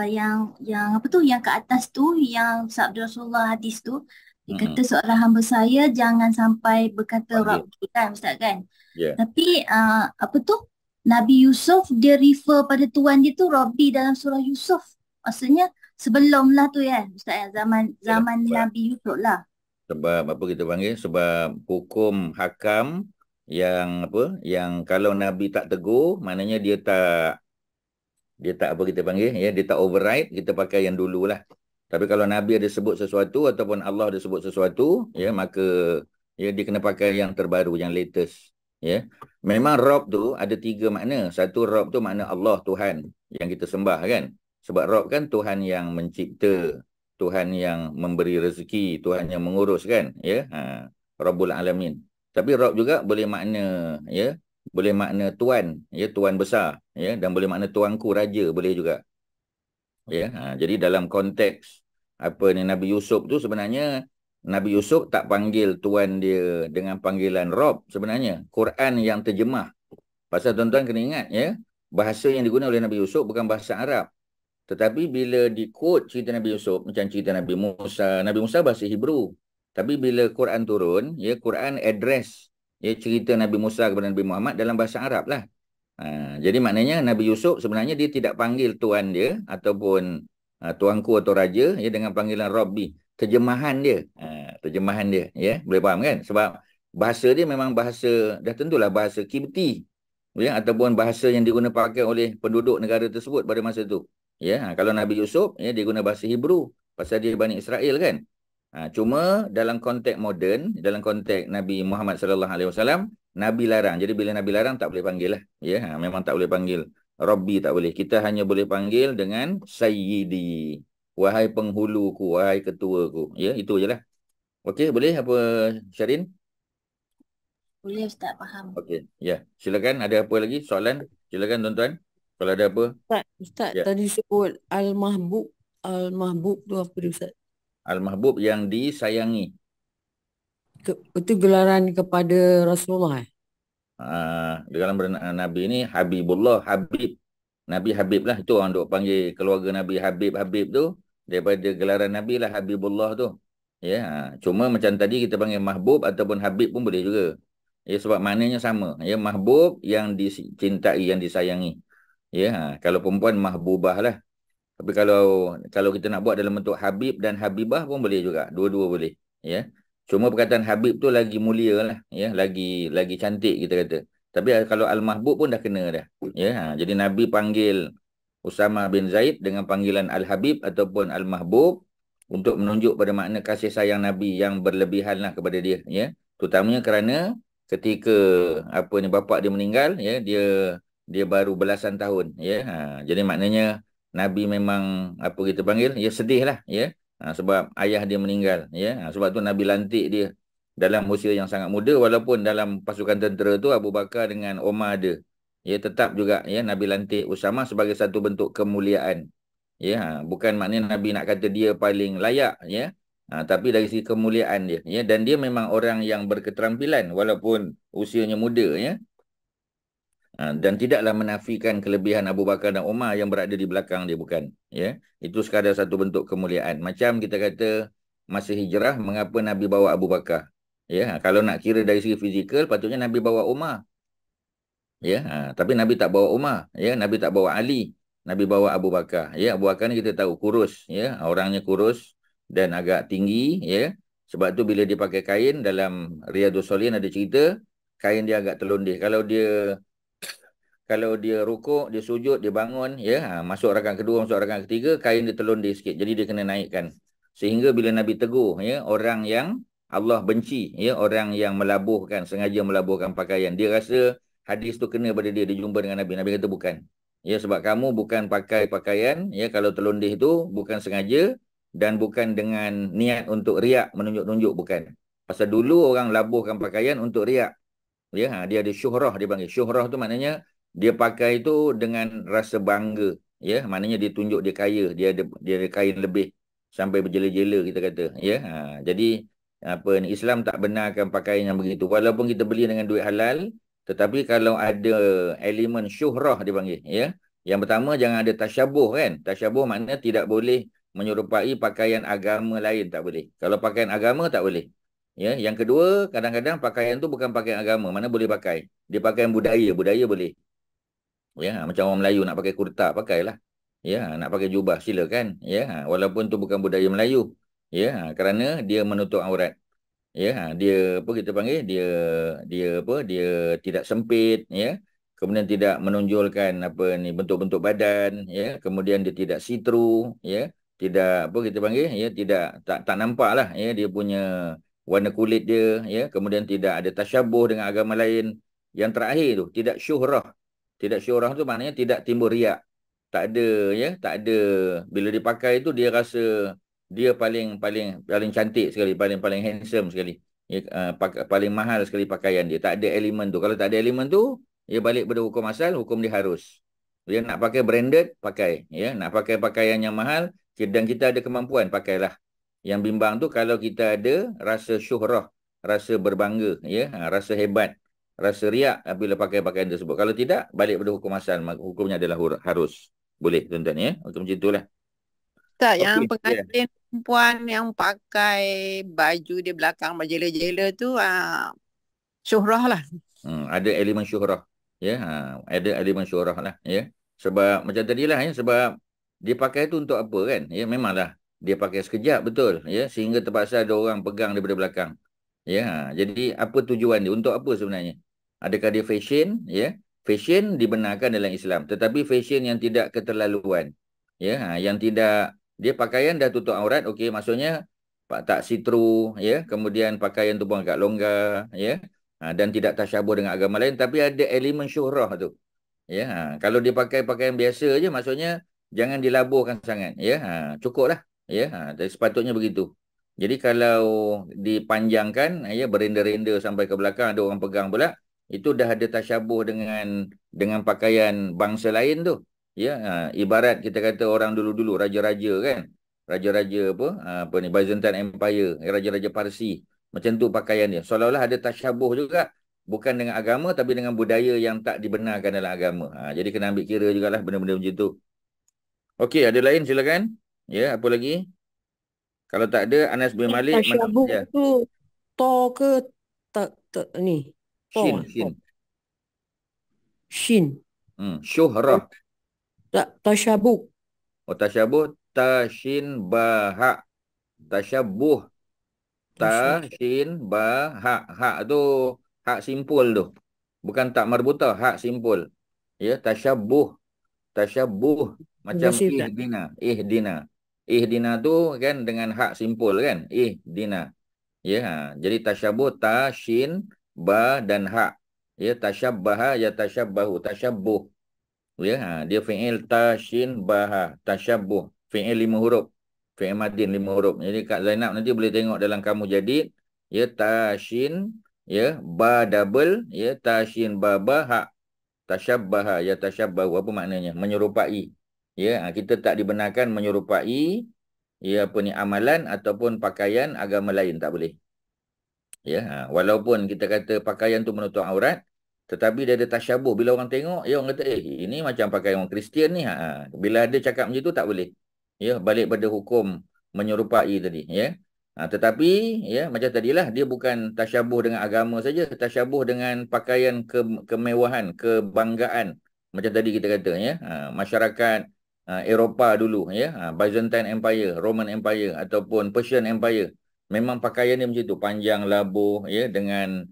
Yang apa tu, yang ke atas tu, yang sabda Rasulullah hadis tu, dia kata seorang hamba saya jangan sampai berkata Rabbi kan Ustaz kan. Ya. Tapi apa tu, Nabi Yusuf dia refer pada tuan dia tu Rabbi dalam surah Yusuf. Maksudnya sebelum lah tu ya Ustaz, zaman Nabi Yusuf lah. Sebab apa kita panggil, sebab hukum hakam yang kalau Nabi tak tegur, maknanya dia tak apa kita panggil ya, dia tak override, kita pakai yang dululah. Tapi kalau Nabi ada sebut sesuatu ataupun Allah ada sebut sesuatu ya, maka ya dia kena pakai yang terbaru, yang latest ya. Memang Rabb tu ada 3 makna. Satu, Rabb tu makna Allah, Tuhan yang kita sembah kan. Sebab Rabb kan Tuhan yang mencipta, Tuhan yang memberi rezeki, Tuhan yang mengurus kan ya. Rabbul Alamin. Tapi Rabb juga boleh makna ya, boleh makna tuan ya, tuan besar ya, dan boleh makna tuanku, raja boleh juga ya. Jadi dalam konteks Nabi Yusuf tu, sebenarnya Nabi Yusuf tak panggil tuan dia dengan panggilan Rob, sebenarnya Quran yang terjemah. Pasal tuan-tuan kena ingat ya, bahasa yang digunakan oleh Nabi Yusuf bukan bahasa Arab. Tetapi bila di-quote cerita Nabi Yusuf, macam cerita Nabi Musa bahasa Hebrew. Tapi bila Quran turun, ya, Quran address ya cerita Nabi Musa kepada Nabi Muhammad dalam bahasa Arab lah. Jadi maknanya Nabi Yusuf sebenarnya dia tidak panggil tuan dia ataupun tuanku atau raja ya dengan panggilan Rabbi. Terjemahan dia ya, boleh faham kan? Sebab bahasa dia memang bahasa, dah tentulah bahasa Kibti ya, ataupun bahasa yang digunakan pakai oleh penduduk negara tersebut pada masa itu ya. Kalau Nabi Yusuf ya, dia guna bahasa Hebrew pasal dia Bani Israel kan. Cuma dalam konteks moden, dalam konteks Nabi Muhammad sallallahu alaihi wasallam, Nabi larang. Jadi bila Nabi larang tak boleh panggil lah. Ya, memang tak boleh panggil Rabbi, tak boleh. Kita hanya boleh panggil dengan Sayyidi. Wahai penghuluku, wahai ketuaku. Ya, itu je lah. Okey, boleh apa Syarin? Boleh Ustaz, faham. Okey, ya. Silakan, ada apa lagi soalan? Silakan tuan-tuan. Kalau ada apa? Ustaz Ya. tadi sebut Al-Mahbub. Al-Mahbub tu apa dia Ustaz? Al-Mahbub yang disayangi. Itu gelaran kepada Rasulullah. Dalam Nabi ni Habibullah, Habib. Nabi Habib lah. Itu orang duk panggil keluarga Nabi Habib tu. Daripada gelaran Nabi lah Habibullah tu. Ya, cuma macam tadi kita panggil Mahbub ataupun Habib pun boleh juga. Ya, sebab maknanya sama. Ya, Mahbub yang dicintai, yang disayangi. Ya, kalau perempuan Mahbubah lah. Tapi kalau kita nak buat dalam bentuk Habib dan Habibah pun boleh juga. Dua-dua boleh. Ya. Cuma perkataan Habib tu lagi mulia lah. Ya. Lagi cantik kita kata. Tapi kalau Al-Mahbub pun dah kena dah. Ya. Jadi Nabi panggil Usamah bin Zaid dengan panggilan Al-Habib ataupun Al-Mahbub untuk menunjuk pada makna kasih sayang Nabi yang berlebihan lah kepada dia. Ya. Terutamanya kerana ketika bapa dia meninggal, ya, dia baru belasan tahun. Ya. Jadi maknanya Nabi memang kita panggil ya sedih lah, ya, sebab ayah dia meninggal, ya. Sebab tu Nabi lantik dia dalam usia yang sangat muda, walaupun dalam pasukan tentera tu Abu Bakar dengan Omar ada, ya, tetap juga, ya, Nabi lantik Usamah sebagai satu bentuk kemuliaan, ya. Bukan maknanya Nabi nak kata dia paling layak, ya, tapi dari segi kemuliaan dia, ya, dan dia memang orang yang berketerampilan walaupun usianya muda, ya. Dan tidaklah menafikan kelebihan Abu Bakar dan Umar yang berada di belakang dia, bukan. Ya, itu sekadar satu bentuk kemuliaan. Macam kita kata masa hijrah, mengapa Nabi bawa Abu Bakar? Ya, kalau nak kira dari segi fizikal, patutnya Nabi bawa Umar. Ya, tapi Nabi tak bawa Umar. Ya, Nabi tak bawa Ali. Nabi bawa Abu Bakar. Ya, Abu Bakar ni kita tahu kurus. Ya, orangnya kurus dan agak tinggi. Ya, sebab tu bila dia pakai kain dalam Riyadhus Shalihin ada cerita kain dia agak terlondeh. Kalau dia rukuk, dia sujud, dia bangun, ya, masuk rakaat kedua, masuk rakaat ketiga, kain dia terlondeh sikit. Jadi dia kena naikkan. Sehingga bila Nabi tegur, ya, orang yang Allah benci, ya, orang yang melabuhkan, sengaja melabuhkan pakaian, dia rasa hadis tu kena pada dia, dia jumpa dengan Nabi. Nabi kata bukan. Ya, sebab kamu bukan pakai pakaian, ya, kalau terlondeh tu bukan sengaja dan bukan dengan niat untuk riak, menunjuk-nunjuk, bukan. Pasal dulu orang labuhkan pakaian untuk riak. Ya, dia ada syuhrah, dia panggil. Syuhrah tu maknanya dia pakai itu dengan rasa bangga, ya, maknanya dia tunjuk dia kaya, dia ada kain lebih sampai berjela-jela kita kata, ya. Jadi Islam tak benarkan pakaian yang begitu walaupun kita beli dengan duit halal, tetapi kalau ada elemen syuhrah dia panggil, ya. Yang pertama, jangan ada tasyabuh, kan. Tasyabuh maknanya tidak boleh menyerupai pakaian agama lain, tak boleh. Kalau pakaian agama tak boleh. Ya, yang kedua, kadang-kadang pakaian tu bukan pakaian agama, mana boleh pakai. Dia pakaian budaya boleh. Ya, macam orang Melayu nak pakai kurta, pakailah. Ya, nak pakai jubah, silakan. Ya, walaupun tu bukan budaya Melayu. Ya, kerana dia menutup aurat. Ya, dia kita panggil dia tidak sempit, ya. Kemudian tidak menonjolkan bentuk-bentuk badan, ya. Kemudian dia tidak see-through, ya. Tidak kita panggil, ya, tidak tak nampaklah, ya, dia punya warna kulit dia, ya. Kemudian tidak ada tasyabuh dengan agama lain. Yang terakhir tu, tidak syuhrah. Tidak syurah tu maknanya tidak timbul riak. Tak ada, ya, tak ada. Bila dipakai tu dia rasa dia paling cantik sekali, paling handsome sekali. Ya, paling mahal sekali pakaian dia. Tak ada elemen tu. Kalau tak ada elemen tu, dia balik pada hukum asal, hukum dia harus. Dia nak pakai branded, pakai. Ya, nak pakai pakaian yang mahal dan kita ada kemampuan, pakailah. Yang bimbang tu kalau kita ada rasa syuhrah, rasa berbangga, ya, rasa hebat, rasa riak bila pakai pakaian tersebut. Kalau tidak, balik pada hukum asal. Hukumnya adalah harus. Boleh, tuan-tuan, ya. Macam itu lah. Tak, yang Okey, pengantin perempuan yang pakai baju di belakang berjela-jela tu syuhrah lah. Ada elemen syuhrah. Ya, ada elemen syuhrah lah, ya. Sebab macam tadilah, ya, sebab dia pakai tu untuk apa, kan? Ya, memanglah dia pakai sekejap, betul, ya, sehingga terpaksa ada orang pegang daripada belakang. Ya, jadi apa tujuan dia? Untuk apa sebenarnya? Adakah dia fashion? Ya, fashion dibenarkan dalam Islam, tetapi fashion yang tidak keterlaluan. Ya, yang tidak, dia pakaian dah tutup aurat, okey, maksudnya tak see-through, ya, kemudian pakaian tu pun agak longgar, ya, dan tidak tasyabuh dengan agama lain, tapi ada elemen syuhrah tu. Ya, kalau dia pakai pakaian biasa je, maksudnya jangan dilaburkan sangat, ya, cukuplah, ya, sepatutnya begitu. Jadi kalau dipanjangkan, ya, berenda-renda sampai ke belakang, ada orang pegang pula, itu dah ada tasyabuh dengan pakaian bangsa lain tu. Ya, ibarat kita kata orang dulu-dulu raja-raja kan. Raja-raja apa ni Byzantine Empire, raja-raja Parsi. Macam tu pakaian dia. Seolah-olah ada tasyabuh juga. Bukan dengan agama tapi dengan budaya yang tak dibenarkan dalam agama. Jadi kena ambil kira jugalah benda-benda macam tu. Okey, ada lain silakan. Ya, apa lagi? Kalau tak ada, Anas bin Malik Tasyabuh ya. tu to ke ni? To, Shin. Shin. Syuhrah. Tasyabuh. Oh, tasyabuh. Tashin baha. Tasyabuh. Tashin baha. Hak tu hak simpul tu. Bukan tak marbutah, hak simpul. Ya, tasyabuh. Tasyabuh macam Terima kasih, Ustaz. ihdina. Ihdina tu kan dengan hak simpul kan? Ihdina. Ya, jadi tasyabuh tashin ba dan hak. Ya, tasyabbaha ya tasyabbahu, tasyabuh. Ya, dia fi'il tashin baha, tasyabuh. Fi'il 5 huruf. Fi'il madin 5 huruf. Jadi Kak Zainab nanti boleh tengok dalam kamu jadid, ya tashin, ya ba double, ya tashin ba hak. Tasyabbaha ya tasyabbahu, apa maknanya? Menyerupai. Ya, kita tak dibenarkan menyerupai ya apa ni amalan ataupun pakaian agama lain, tak boleh. Ya, walaupun kita kata pakaian tu menutup aurat, tetapi dia ada tasyabuh. Bila orang tengok, ya orang kata, ini macam pakaian orang Kristian ni. Bila ada cakap macam tu, tak boleh. Ya, balik pada hukum menyerupai tadi. Ya. Tetapi, ya macam tadilah, dia bukan tasyabuh dengan agama saja, tasyabuh dengan pakaian kemewahan, kebanggaan. Macam tadi kita kata, ya. Masyarakat Eropah dulu, ya. Byzantine Empire, Roman Empire ataupun Persian Empire. Memang pakaian dia macam tu, panjang labuh, ya, dengan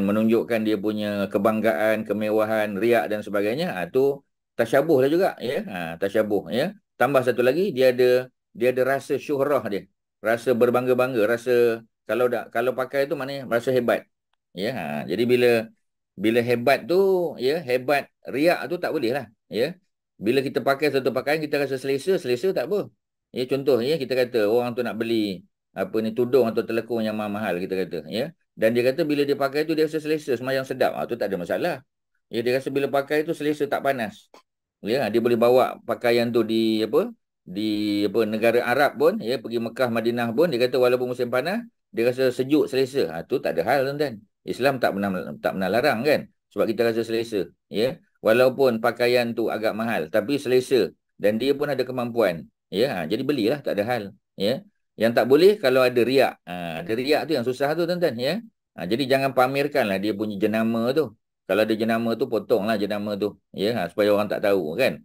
menunjukkan dia punya kebanggaan, kemewahan, riak dan sebagainya. Tu tasyabuh lah juga, ya. Tasyabuh, ya. Tambah satu lagi, dia ada rasa syuhrah dia. Rasa berbangga-bangga, rasa kalau pakai tu maknanya rasa hebat. Ya, jadi bila hebat tu, ya, hebat riak tu tak boleh lah, ya. Bila kita pakai satu pakaian kita rasa selesa tak apa. Ya, contoh, ya, kita kata orang tu nak beli apa ni tudung atau telekung yang mahal kita kata, ya. Dan dia kata bila dia pakai tu dia rasa selesa, sembahyang sedap. Tu tak ada masalah. Ya, dia rasa bila pakai tu selesa, tak panas. Ya, dia boleh bawa pakaian tu di negara Arab pun, ya, pergi Mekah, Madinah pun, dia kata walaupun musim panas dia rasa sejuk, selesa. Tu tak ada hal, tuan-tuan. Islam tak pernah larang kan, sebab kita rasa selesa, ya. Walaupun pakaian tu agak mahal tapi selesa dan dia pun ada kemampuan, ya. Jadi belilah, tak ada hal, ya. Yang tak boleh kalau ada riak. Ada riak tu yang susah tu, tuan-tuan, ya. Jadi jangan pamerkanlah dia punya jenama tu. Kalau ada jenama tu, potonglah jenama tu, ya, supaya orang tak tahu kan.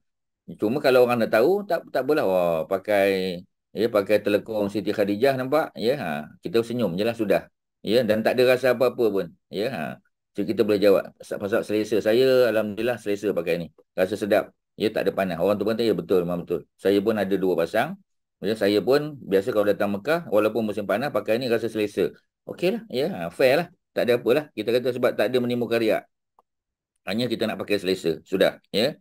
Cuma kalau orang dah tahu, tak boleh pakai telekong Siti Khadijah, nampak, ya. Kita senyum je lah sudah, ya, dan tak ada rasa apa-apa pun, ya. So kita boleh jawab pasal selesa saya, alhamdulillah selesa pakai ni, rasa sedap, ya, tak ada panas. Orang tu pun kata, ya betul, memang betul. Saya pun ada 2 pasang, ya, saya pun biasa kalau datang Mekah walaupun musim panas pakai ni rasa selesa. Okey lah, ya, fair lah, tak ada apalah. Kita kata sebab tak ada menimbulkan riak, hanya kita nak pakai selesa, sudah, ya.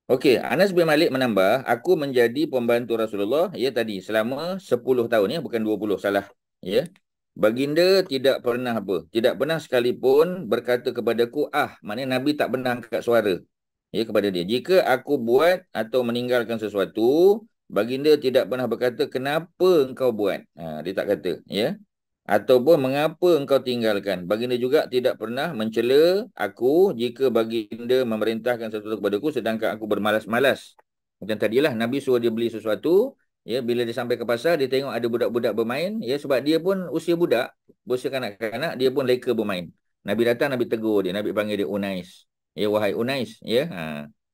Okey, Anas bin Malik menambah, aku menjadi pembantu Rasulullah, ya, tadi selama 10 tahun, ya, bukan 20, salah, ya. Baginda tidak pernah sekalipun berkata kepadaku, maknanya Nabi tak pernah angkat suara, ya, kepada dia. Jika aku buat atau meninggalkan sesuatu, baginda tidak pernah berkata kenapa engkau buat. Dia tak kata, ya. Ataupun mengapa engkau tinggalkan. Baginda juga tidak pernah mencela aku jika baginda memerintahkan sesuatu kepadaku sedangkan aku bermalas-malas. Macam tadilah, Nabi suruh dia beli sesuatu, ya, bila dia sampai ke pasar dia tengok ada budak-budak bermain, ya, sebab dia pun usia budak, usia kanak-kanak, dia pun leka bermain. Nabi datang, Nabi tegur dia, Nabi panggil dia Unais. Ya, wahai Unais, ya.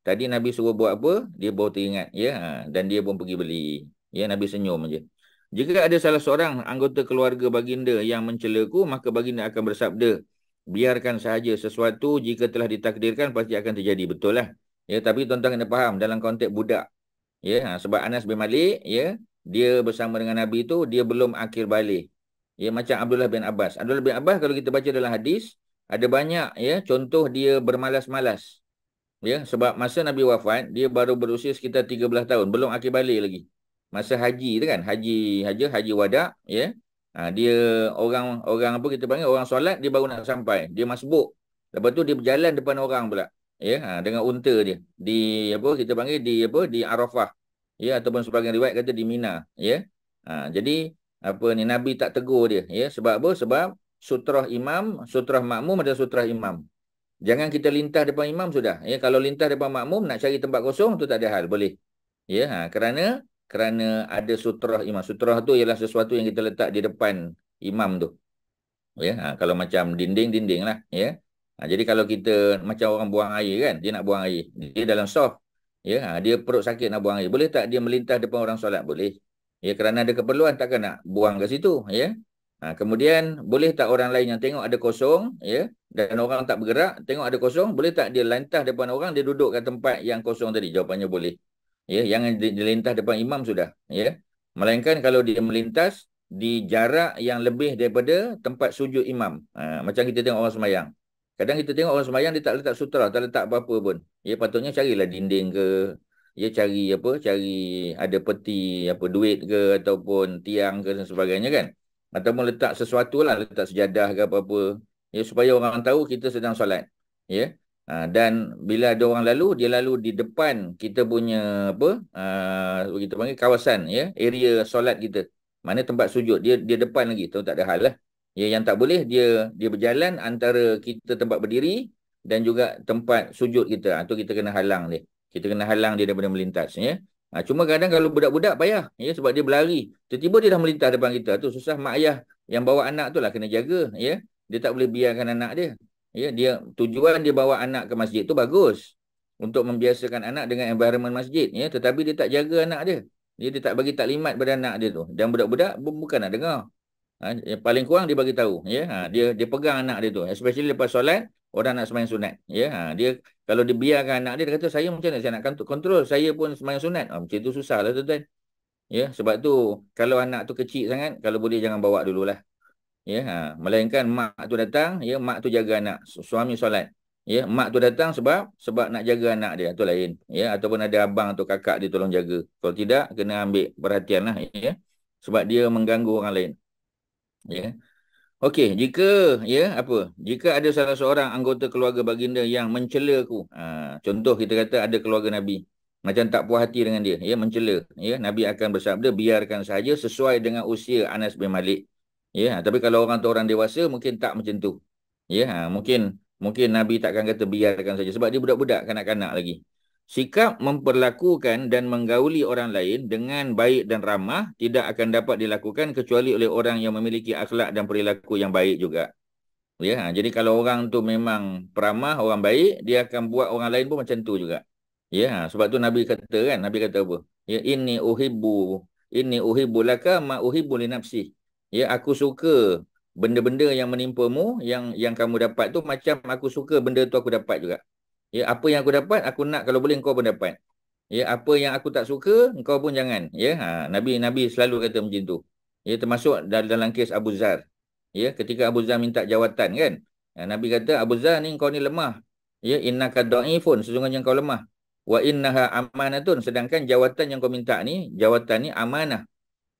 Tadi Nabi suruh buat apa, dia baru teringat, ya. Dan dia pun pergi beli. Ya, Nabi senyum aja. Jika ada salah seorang anggota keluarga baginda yang mencelaku, maka baginda akan bersabda, biarkan sahaja, sesuatu jika telah ditakdirkan pasti akan terjadi. Betul lah. Ya, tapi tuan-tuan kena faham dalam konteks budak. Ya, sebab Anas bin Malik, ya, dia bersama dengan Nabi tu, dia belum akhir balik. Ya, macam Abdullah bin Abbas. Abdullah bin Abbas kalau kita baca dalam hadis, ada banyak, ya, contoh dia bermalas-malas. Ya, sebab masa Nabi wafat, dia baru berusia sekitar 13 tahun, belum akhir balik lagi. Masa haji tu kan, haji wada, ya. Dia orang apa kita panggil, orang solat dia baru nak sampai. Dia masbuk. Lepas tu dia berjalan depan orang pula. Ya, dengan unta dia. Di apa kita panggil di Arafah. Ya, ataupun sebagian riwayat kata di Mina, ya. Jadi apa ni, Nabi tak tegur dia, ya. Sebab apa? Sebab sutrah imam, sutrah makmum ada sutrah imam. Jangan kita lintas depan imam sudah. Ya, kalau lintas depan makmum nak cari tempat kosong tu tak ada hal, boleh. Ya, kerana ada sutrah imam. Sutrah tu ialah sesuatu yang kita letak di depan imam tu. Ya, kalau macam dinding lah, ya. Jadi kalau kita macam orang buang air kan, dia nak buang air. Dia dalam soft. Ya, dia perut sakit nak buang air. Boleh tak dia melintas depan orang solat? Boleh. Ya, kerana ada keperluan takkan nak buang ke situ, ya. Kemudian boleh tak orang lain yang tengok ada kosong, ya, dan orang tak bergerak, tengok ada kosong, boleh tak dia lantas depan orang, dia duduk kat tempat yang kosong tadi? Jawapannya boleh. Ya, jangan dia lintas depan imam sudah, ya. Melainkan kalau dia melintas di jarak yang lebih daripada tempat sujud imam. Macam kita tengok orang sembahyang. Kadang kita tengok orang sembahyang dia tak letak sutra, tak letak apa-apa pun. Ya, patutnya carilah dinding ke, ya, cari ada peti apa duit ke ataupun tiang ke dan sebagainya kan. Ataupun letak sesuatu lah, letak sejadah ke apa-apa. Ya, supaya orang tahu kita sedang solat. Ya. Dan bila ada orang lalu, dia lalu di depan kita punya kita panggil kawasan, ya, area solat kita. Mana tempat sujud, dia depan lagi, tu tak ada hal lah. Ya, yang tak boleh dia berjalan antara kita tempat berdiri dan juga tempat sujud kita. Tu kita kena halang dia. Kita kena halang dia daripada melintas, ya. Cuma kadang kalau budak-budak payah, ya, sebab dia berlari. Tiba-tiba dia dah melintas depan kita. Tu susah mak ayah yang bawa anak tu lah kena jaga, ya. Dia tak boleh biarkan anak dia. Ya, tujuan dia bawa anak ke masjid tu bagus. Untuk membiasakan anak dengan environment masjid, ya, tetapi dia tak jaga anak dia. Dia tak bagi taklimat pada anak dia tu. Dan budak-budak bukan nak dengar. Yang paling kurang dia bagi tahu, ya. Dia pegang anak dia tu, especially lepas solat orang nak sembahyang sunat, ya. Dia kalau dia biarkan anak dia kata saya macam mana saya nak kontrol, saya pun sembahyang sunat. Macam tu susahlah tuan-tuan. Ya, sebab tu kalau anak tu kecil sangat, kalau boleh jangan bawa dululah. Ya, melainkan mak tu datang, ya, mak tu jaga anak, suami solat. Ya, mak tu datang sebab nak jaga anak dia, tu lain. Ya, ataupun ada abang atau kakak dia tolong jaga. Kalau tidak kena ambil perhatianlah, ya. Sebab dia mengganggu orang lain. Ya. Okey, jika ada salah seorang anggota keluarga baginda yang mencela-ku. Contoh kita kata ada keluarga Nabi macam tak puas hati dengan dia, ya, mencela, ya, Nabi akan bersabda biarkan saja sesuai dengan usia Anas bin Malik. Ya, tapi kalau orang tu orang dewasa mungkin tak macam tu. Ya, mungkin Nabi takkan kata biarkan saja sebab dia budak-budak, kanak-kanak lagi. Sikap memperlakukan dan menggauli orang lain dengan baik dan ramah tidak akan dapat dilakukan kecuali oleh orang yang memiliki akhlak dan perilaku yang baik juga. Ya, jadi kalau orang tu memang peramah, orang baik, dia akan buat orang lain pun macam tu juga. Ya, sebab tu Nabi kata apa? Ya, inni uhibbu laka ma uhibbu li nafsi. Ya, aku suka benda-benda yang menimpamu, yang kamu dapat tu macam aku suka benda tu aku dapat juga. Ya, apa yang aku dapat, aku nak kalau boleh engkau pun dapat. Ya, apa yang aku tak suka, engkau pun jangan. Ya, Nabi selalu kata macam tu. Ya, termasuk dalam kes Abu Zar. Ya, ketika Abu Zar minta jawatan kan. Nabi kata, Abu Zar ni engkau ni lemah. Ya, innaka dha'ifun, sesungguhnya engkau lemah. Wa innaha amanatun, sedangkan jawatan yang kau minta ni, jawatan ni amanah.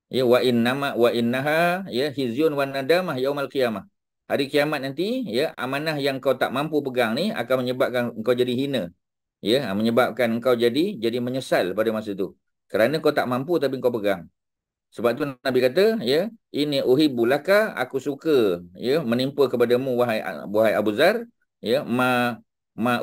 Ya, wa innaha ya hizyun wa nadamah yaumal qiyamah. Hari kiamat nanti, ya, amanah yang kau tak mampu pegang ni akan menyebabkan engkau jadi hina. Ya, menyebabkan engkau jadi menyesal pada masa tu. Kerana kau tak mampu tapi kau pegang. Sebab tu Nabi kata, ya, ini uhibbu laka, aku suka, ya, menimpa kepadamu wahai Abu Zar, ya, ma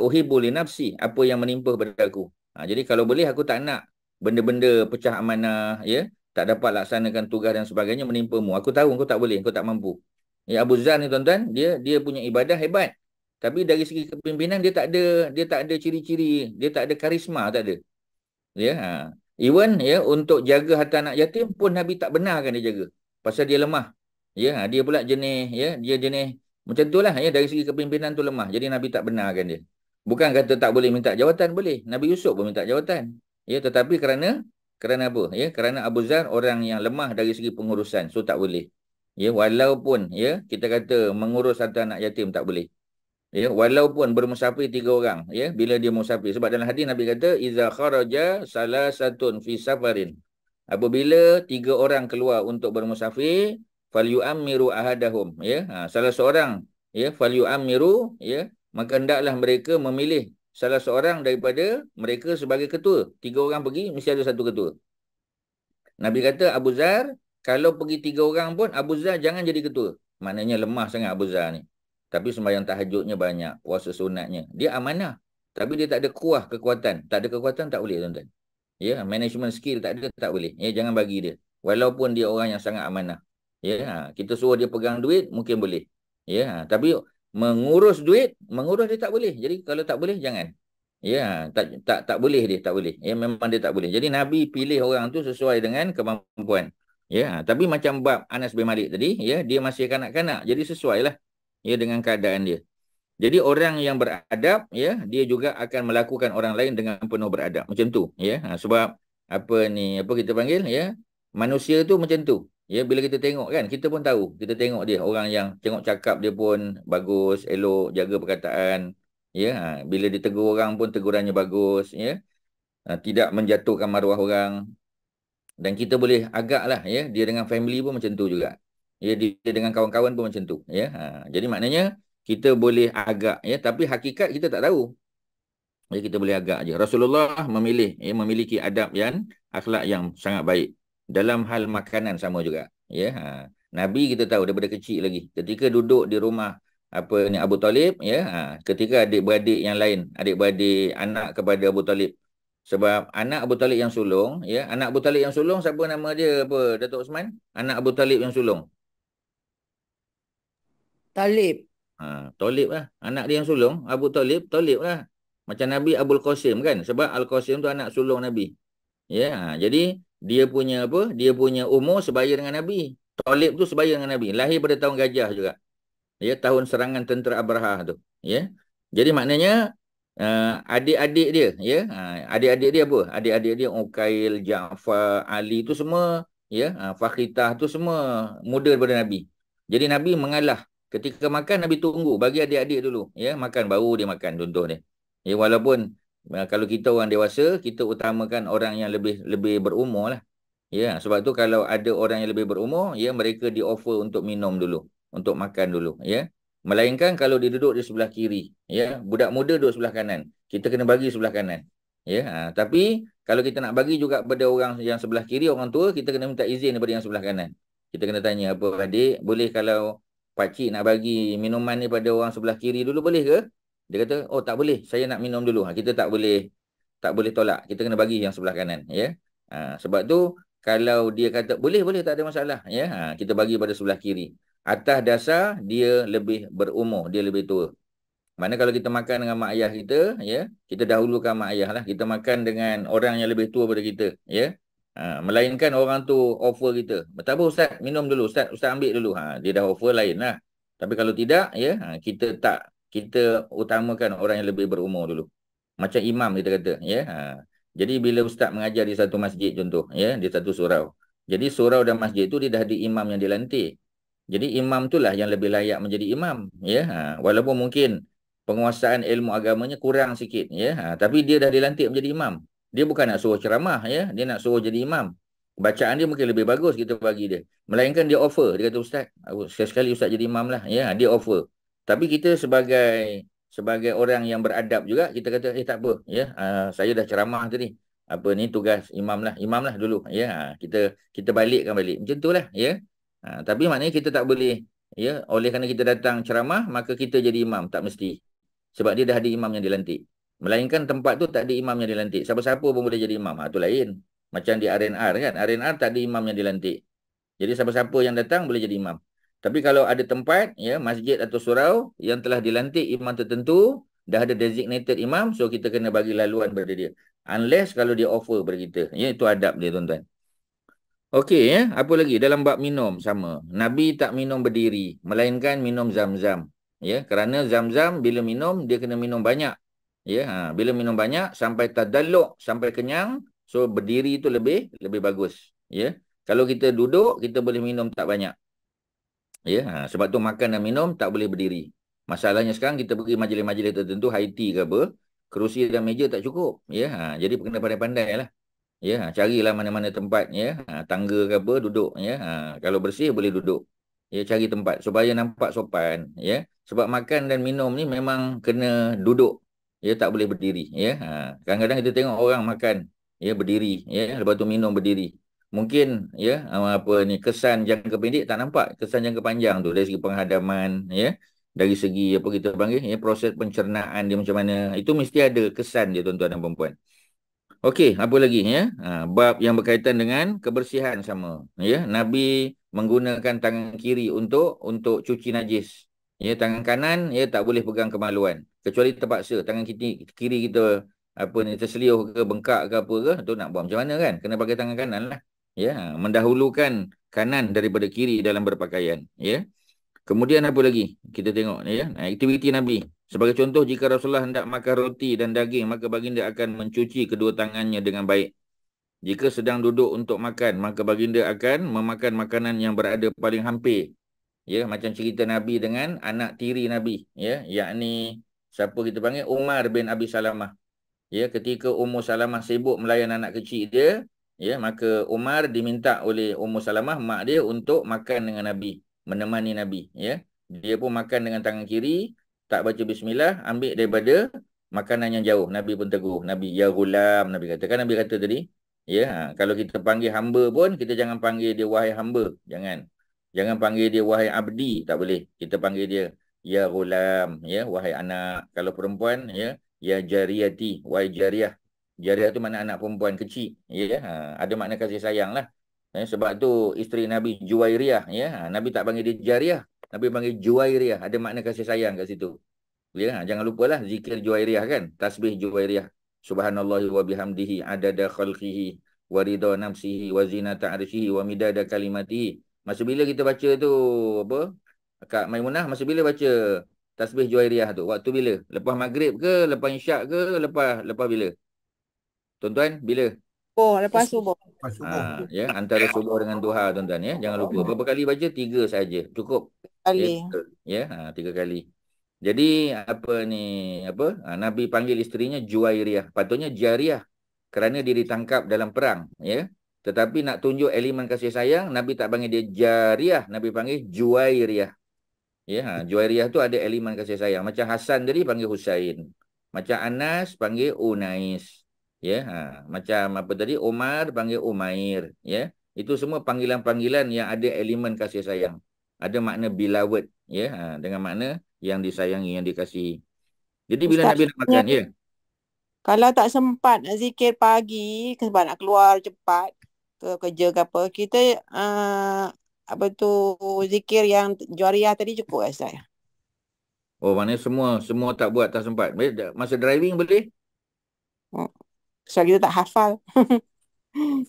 uhibbu li nafsi, apa yang menimpa kepada aku. Jadi kalau boleh aku tak nak benda-benda pecah amanah, ya, tak dapat laksanakan tugas dan sebagainya menimpamu. Aku tahu engkau tak boleh, engkau tak mampu. Ya, Abu Zar ni tuan-tuan, dia punya ibadah hebat. Tapi dari segi kepimpinan dia tak ada ciri-ciri, dia tak ada karisma, tak ada. Ya, even, ya, untuk jaga harta anak yatim pun Nabi tak benarkan dia jaga. Pasal dia lemah. Ya, dia pula jenis, ya, dia jenis macam itulah, ya, dari segi kepimpinan tu lemah. Jadi Nabi tak benarkan dia. Bukan kata tak boleh minta jawatan, boleh. Nabi Yusuf pun minta jawatan. Ya, tetapi kerana apa? Ya, kerana Abu Zar orang yang lemah dari segi pengurusan, so tak boleh. Ya, walaupun, ya, kita kata mengurus harta anak yatim tak boleh. Ya, walaupun bermusafir 3 orang, ya, bila dia musafir. Sebab dalam hadis Nabi kata iza kharaja salasatun fi safarin. Apabila 3 orang keluar untuk bermusafir, falyu'ammiru ahadahum, ya. Salah seorang, ya, falyu'ammiru, ya, maka hendaklah mereka memilih salah seorang daripada mereka sebagai ketua. 3 orang pergi, mesti ada satu ketua. Nabi kata, Abu Zar, kalau pergi 3 orang pun, Abu Zar jangan jadi ketua. Maknanya lemah sangat Abu Zar ni. Tapi sembahyang tahajudnya banyak, puasa sunatnya. Dia amanah. Tapi dia tak ada kuah kekuatan. Tak ada kekuatan, tak boleh tuan-tuan. Ya, management skill tak ada, tak boleh. Ya, jangan bagi dia. Walaupun dia orang yang sangat amanah. Ya, kita suruh dia pegang duit, mungkin boleh. Ya, tapi mengurus duit, mengurus dia tak boleh. Jadi kalau tak boleh, jangan. Ya, tak boleh dia, tak boleh. Ya, memang dia tak boleh. Jadi Nabi pilih orang tu sesuai dengan kemampuan. Ya, tapi macam bab Anas bin Malik tadi, ya, dia masih kanak-kanak. Jadi sesuailah ya dengan keadaan dia. Jadi orang yang beradab, ya, dia juga akan melakukan orang lain dengan penuh beradab. Macam tu, ya. Sebab apa kita panggil, ya, manusia tu macam tu. Ya, bila kita tengok kan, kita pun tahu. Kita tengok dia, orang yang tengok cakap dia pun bagus, elok, jaga perkataan. Ya, bila ditegur orang pun tegurannya bagus, ya. Tidak menjatuhkan maruah orang. Dan kita boleh agak lah, ya, dia dengan family pun macam tu juga. Ya, dia dengan kawan-kawan pun macam tu, ya. Jadi maknanya kita boleh agak, ya, tapi hakikat kita tak tahu. Ya, kita boleh agak je. Rasulullah memiliki adab yang akhlak yang sangat baik. Dalam hal makanan sama juga, ya. Nabi kita tahu daripada kecil lagi. Ketika duduk di rumah Abu Talib, ya, ketika adik-beradik yang lain, adik-beradik anak kepada Abu Talib. Sebab anak Abu Talib yang sulung, ya, anak Abu Talib yang sulung siapa nama dia apa, Datuk Osman? Anak Abu Talib yang sulung. Talib. Talib lah. Anak dia yang sulung, Abu Talib lah. Macam Nabi Abul Qasim kan? Sebab Al-Qasim tu anak sulung Nabi. Ya, jadi dia punya Dia punya umur sebaya dengan Nabi. Talib tu sebaya dengan Nabi. Lahir pada tahun gajah juga. Ya, tahun serangan tentera Abraha tu. Ya. Jadi maknanya adik-adik dia, ya. Adik-adik dia apa? Adik-adik dia Uqail, Ja'far, Ali tu semua, ya, Fakhitah tu semua muda daripada Nabi. Jadi Nabi mengalah. Ketika makan Nabi tunggu bagi adik-adik dulu, ya, makan baru dia makan, contoh dia. Ya, walaupun kalau kita orang dewasa, kita utamakan orang yang lebih berumur lah. Ya, sebab tu kalau ada orang yang lebih berumur, ya, mereka di-offer untuk minum dulu, untuk makan dulu, ya. Melainkan kalau dia duduk di sebelah kiri, ya, budak muda duduk sebelah kanan, kita kena bagi sebelah kanan. Ya, tapi kalau kita nak bagi juga pada orang yang sebelah kiri, orang tua, kita kena minta izin daripada yang sebelah kanan. Kita kena tanya, apa adik, boleh kalau pakcik nak bagi minuman ni pada orang sebelah kiri dulu, boleh ke? Dia kata, oh tak boleh, saya nak minum dulu. Kita tak boleh tolak. Kita kena bagi yang sebelah kanan, ya. Sebab tu kalau dia kata boleh tak ada masalah, ya. Kita bagi pada sebelah kiri. Atas dasar dia lebih berumur, dia lebih tua. Mana kalau kita makan dengan mak ayah kita, ya, kita dahulukan mak ayah lah. Kita makan dengan orang yang lebih tua daripada kita, ya. Melainkan orang tu offer kita, tak apa Ustaz, minum dulu, Ustaz ambil dulu. Dia dah offer lain lah. Tapi kalau tidak, ya, kita utamakan orang yang lebih berumur dulu. Macam imam kita kata, ya. Jadi bila Ustaz mengajar di satu masjid contoh, ya, di satu surau. Jadi surau dan masjid tu dia dah ada imam yang dilantik. Jadi imam itulah yang lebih layak menjadi imam, ya. Walaupun mungkin penguasaan ilmu agamanya kurang sikit, ya. Tapi dia dah dilantik menjadi imam. Dia bukan nak suruh ceramah, ya. Dia nak suruh jadi imam. Bacaan dia mungkin lebih bagus kita bagi dia. Melainkan dia offer. Dia kata, Ustaz, sekali-sekali Ustaz jadi imam lah, ya. Dia offer. Tapi kita sebagai orang yang beradab juga, kita kata, tak apa, ya. Saya dah ceramah tadi. Apa ni tugas imam lah dulu, ya. Kita balikkan balik. Macam tu lah, ya. Tapi maknanya kita tak boleh, ya, oleh kerana kita datang ceramah, maka kita jadi imam. Tak mesti. Sebab dia dah ada imam yang dilantik. Melainkan tempat tu tak ada imam yang dilantik. Siapa-siapa pun boleh jadi imam. Itu lain. Macam di RNR kan. RNR tak ada imam yang dilantik. Jadi siapa-siapa yang datang boleh jadi imam. Tapi kalau ada tempat, ya, masjid atau surau yang telah dilantik imam tertentu, dah ada designated imam, so kita kena bagi laluan pada dia. Unless kalau dia offer pada kita. Ya, itu adab dia, tuan-tuan. Okey, ya. Apa lagi? Dalam bab minum sama. Nabi tak minum berdiri. Melainkan minum zam-zam. Ya, kerana zam-zam bila minum, dia kena minum banyak. Ya, bila minum banyak sampai tadalluk, sampai kenyang, so berdiri itu lebih bagus. Ya, kalau kita duduk kita boleh minum tak banyak. Ya, sebab tu makan dan minum tak boleh berdiri. Masalahnya sekarang kita pergi majlis-majlis tertentu, high tea ke apa, kerusi dan meja tak cukup. Ya, jadi kena pandai-pandai lah. Ya, carilah mana-mana tempat, ya, tangga ke apa, duduk. Ya, kalau bersih boleh duduk. Ya, cari tempat supaya nampak sopan, ya. Sebab makan dan minum ni memang kena duduk. Ya, tak boleh berdiri, ya. Kadang-kadang kita tengok orang makan, ya, berdiri, ya, lepas tu minum berdiri. Mungkin, ya, apa ni, kesan jangka pendek tak nampak, kesan jangka panjang tu dari segi penghadaman, ya, dari segi apa kita panggil, ya, proses pencernaan dia macam mana. Itu mesti ada kesan dia, tuan-tuan dan puan-puan. Okey, apa lagi, ya? Bab yang berkaitan dengan kebersihan sama. Ya, Nabi menggunakan tangan kiri untuk cuci najis. Ya, tangan kanan ya tak boleh pegang kemaluan. Kecuali terpaksa tangan kiri kita apa ni terseliuh ke bengkak ke apa ke, tu nak buat macam mana kan? Kena pakai tangan kanan lah. Ya, mendahulukan kanan daripada kiri dalam berpakaian. Ya. Kemudian apa lagi? Kita tengok ya, aktiviti Nabi. Sebagai contoh, jika Rasulullah hendak makan roti dan daging, maka baginda akan mencuci kedua tangannya dengan baik. Jika sedang duduk untuk makan, maka baginda akan memakan makanan yang berada paling hampir. Ya, macam cerita Nabi dengan anak tiri Nabi, ya, yakni siapa kita panggil Umar bin Abi Salamah. Ya, ketika Ummu Salamah sibuk melayan anak kecil dia, ya, maka Umar diminta oleh Ummu Salamah mak dia untuk makan dengan Nabi, menemani Nabi, ya. Dia pun makan dengan tangan kiri, tak baca bismillah, ambil daripada makanan yang jauh. Nabi pun tegur, Nabi, ya gulam, Nabi kata. Kan Nabi kata tadi, ya, kalau kita panggil hamba pun, kita jangan panggil dia wahai hamba, jangan. Jangan panggil dia wahai abdi, tak boleh. Kita panggil dia ya gulam, ya, wahai anak. Kalau perempuan, ya, ya jariyati, wahai jariyah. Jariyah tu makna anak perempuan kecil, ya. Ada makna kasih sayang lah. Sebab tu isteri Nabi Juwairiyah, ya. Nabi tak panggil dia jariyah, Nabi panggil Juwairiyah, ada makna kasih sayang kat situ. Ya, jangan lupalah zikir Juwairiyah kan, tasbih Juwairiyah. Subhanallahi wa bihamdihi adada khalqihi wa ridha nafsihi wa zinata arsyihi wa midada kalimatihi. Masa bila kita baca tu apa? Kak Maimunah masa bila baca tasbih Juwairiyah tu? Waktu bila? Lepas maghrib ke, lepas isyak ke, lepas bila? Tuan-tuan, bila? Oh, lepas subuh. Lepas subuh. Ya, antara subuh dengan duha, tuan-tuan, ya. Jangan lupa. Berapa kali baca? 3 saja. Cukup. Kali. Ya, 3 kali. Jadi apa ni, apa? Nabi panggil isterinya Juwairiyah. Patutnya Jariyah. Kerana dia ditangkap dalam perang, ya. Tetapi nak tunjuk elemen kasih sayang, Nabi tak panggil dia Jariyah, Nabi panggil Juwairiyah. Ya, Juwairiyah tu ada elemen kasih sayang. Macam Hasan tadi panggil Husain. Macam Anas panggil Unais. Ya, macam apa tadi Umar panggil Umair, ya. Itu semua panggilan-panggilan yang ada elemen kasih sayang. Ada makna beloved, ya, dengan makna yang disayangi, yang dikasihi. Jadi bila Ustaz, Nabi nak makan, ya. kalau tak sempat nak zikir pagi, sebab nak keluar cepat ke kerja ke apa, kita apa tu zikir yang Juwairiyah tadi cukup Ustaz? Oh, maknanya semua tak buat, tak sempat. Masa driving boleh? Sebab kita tak hafal.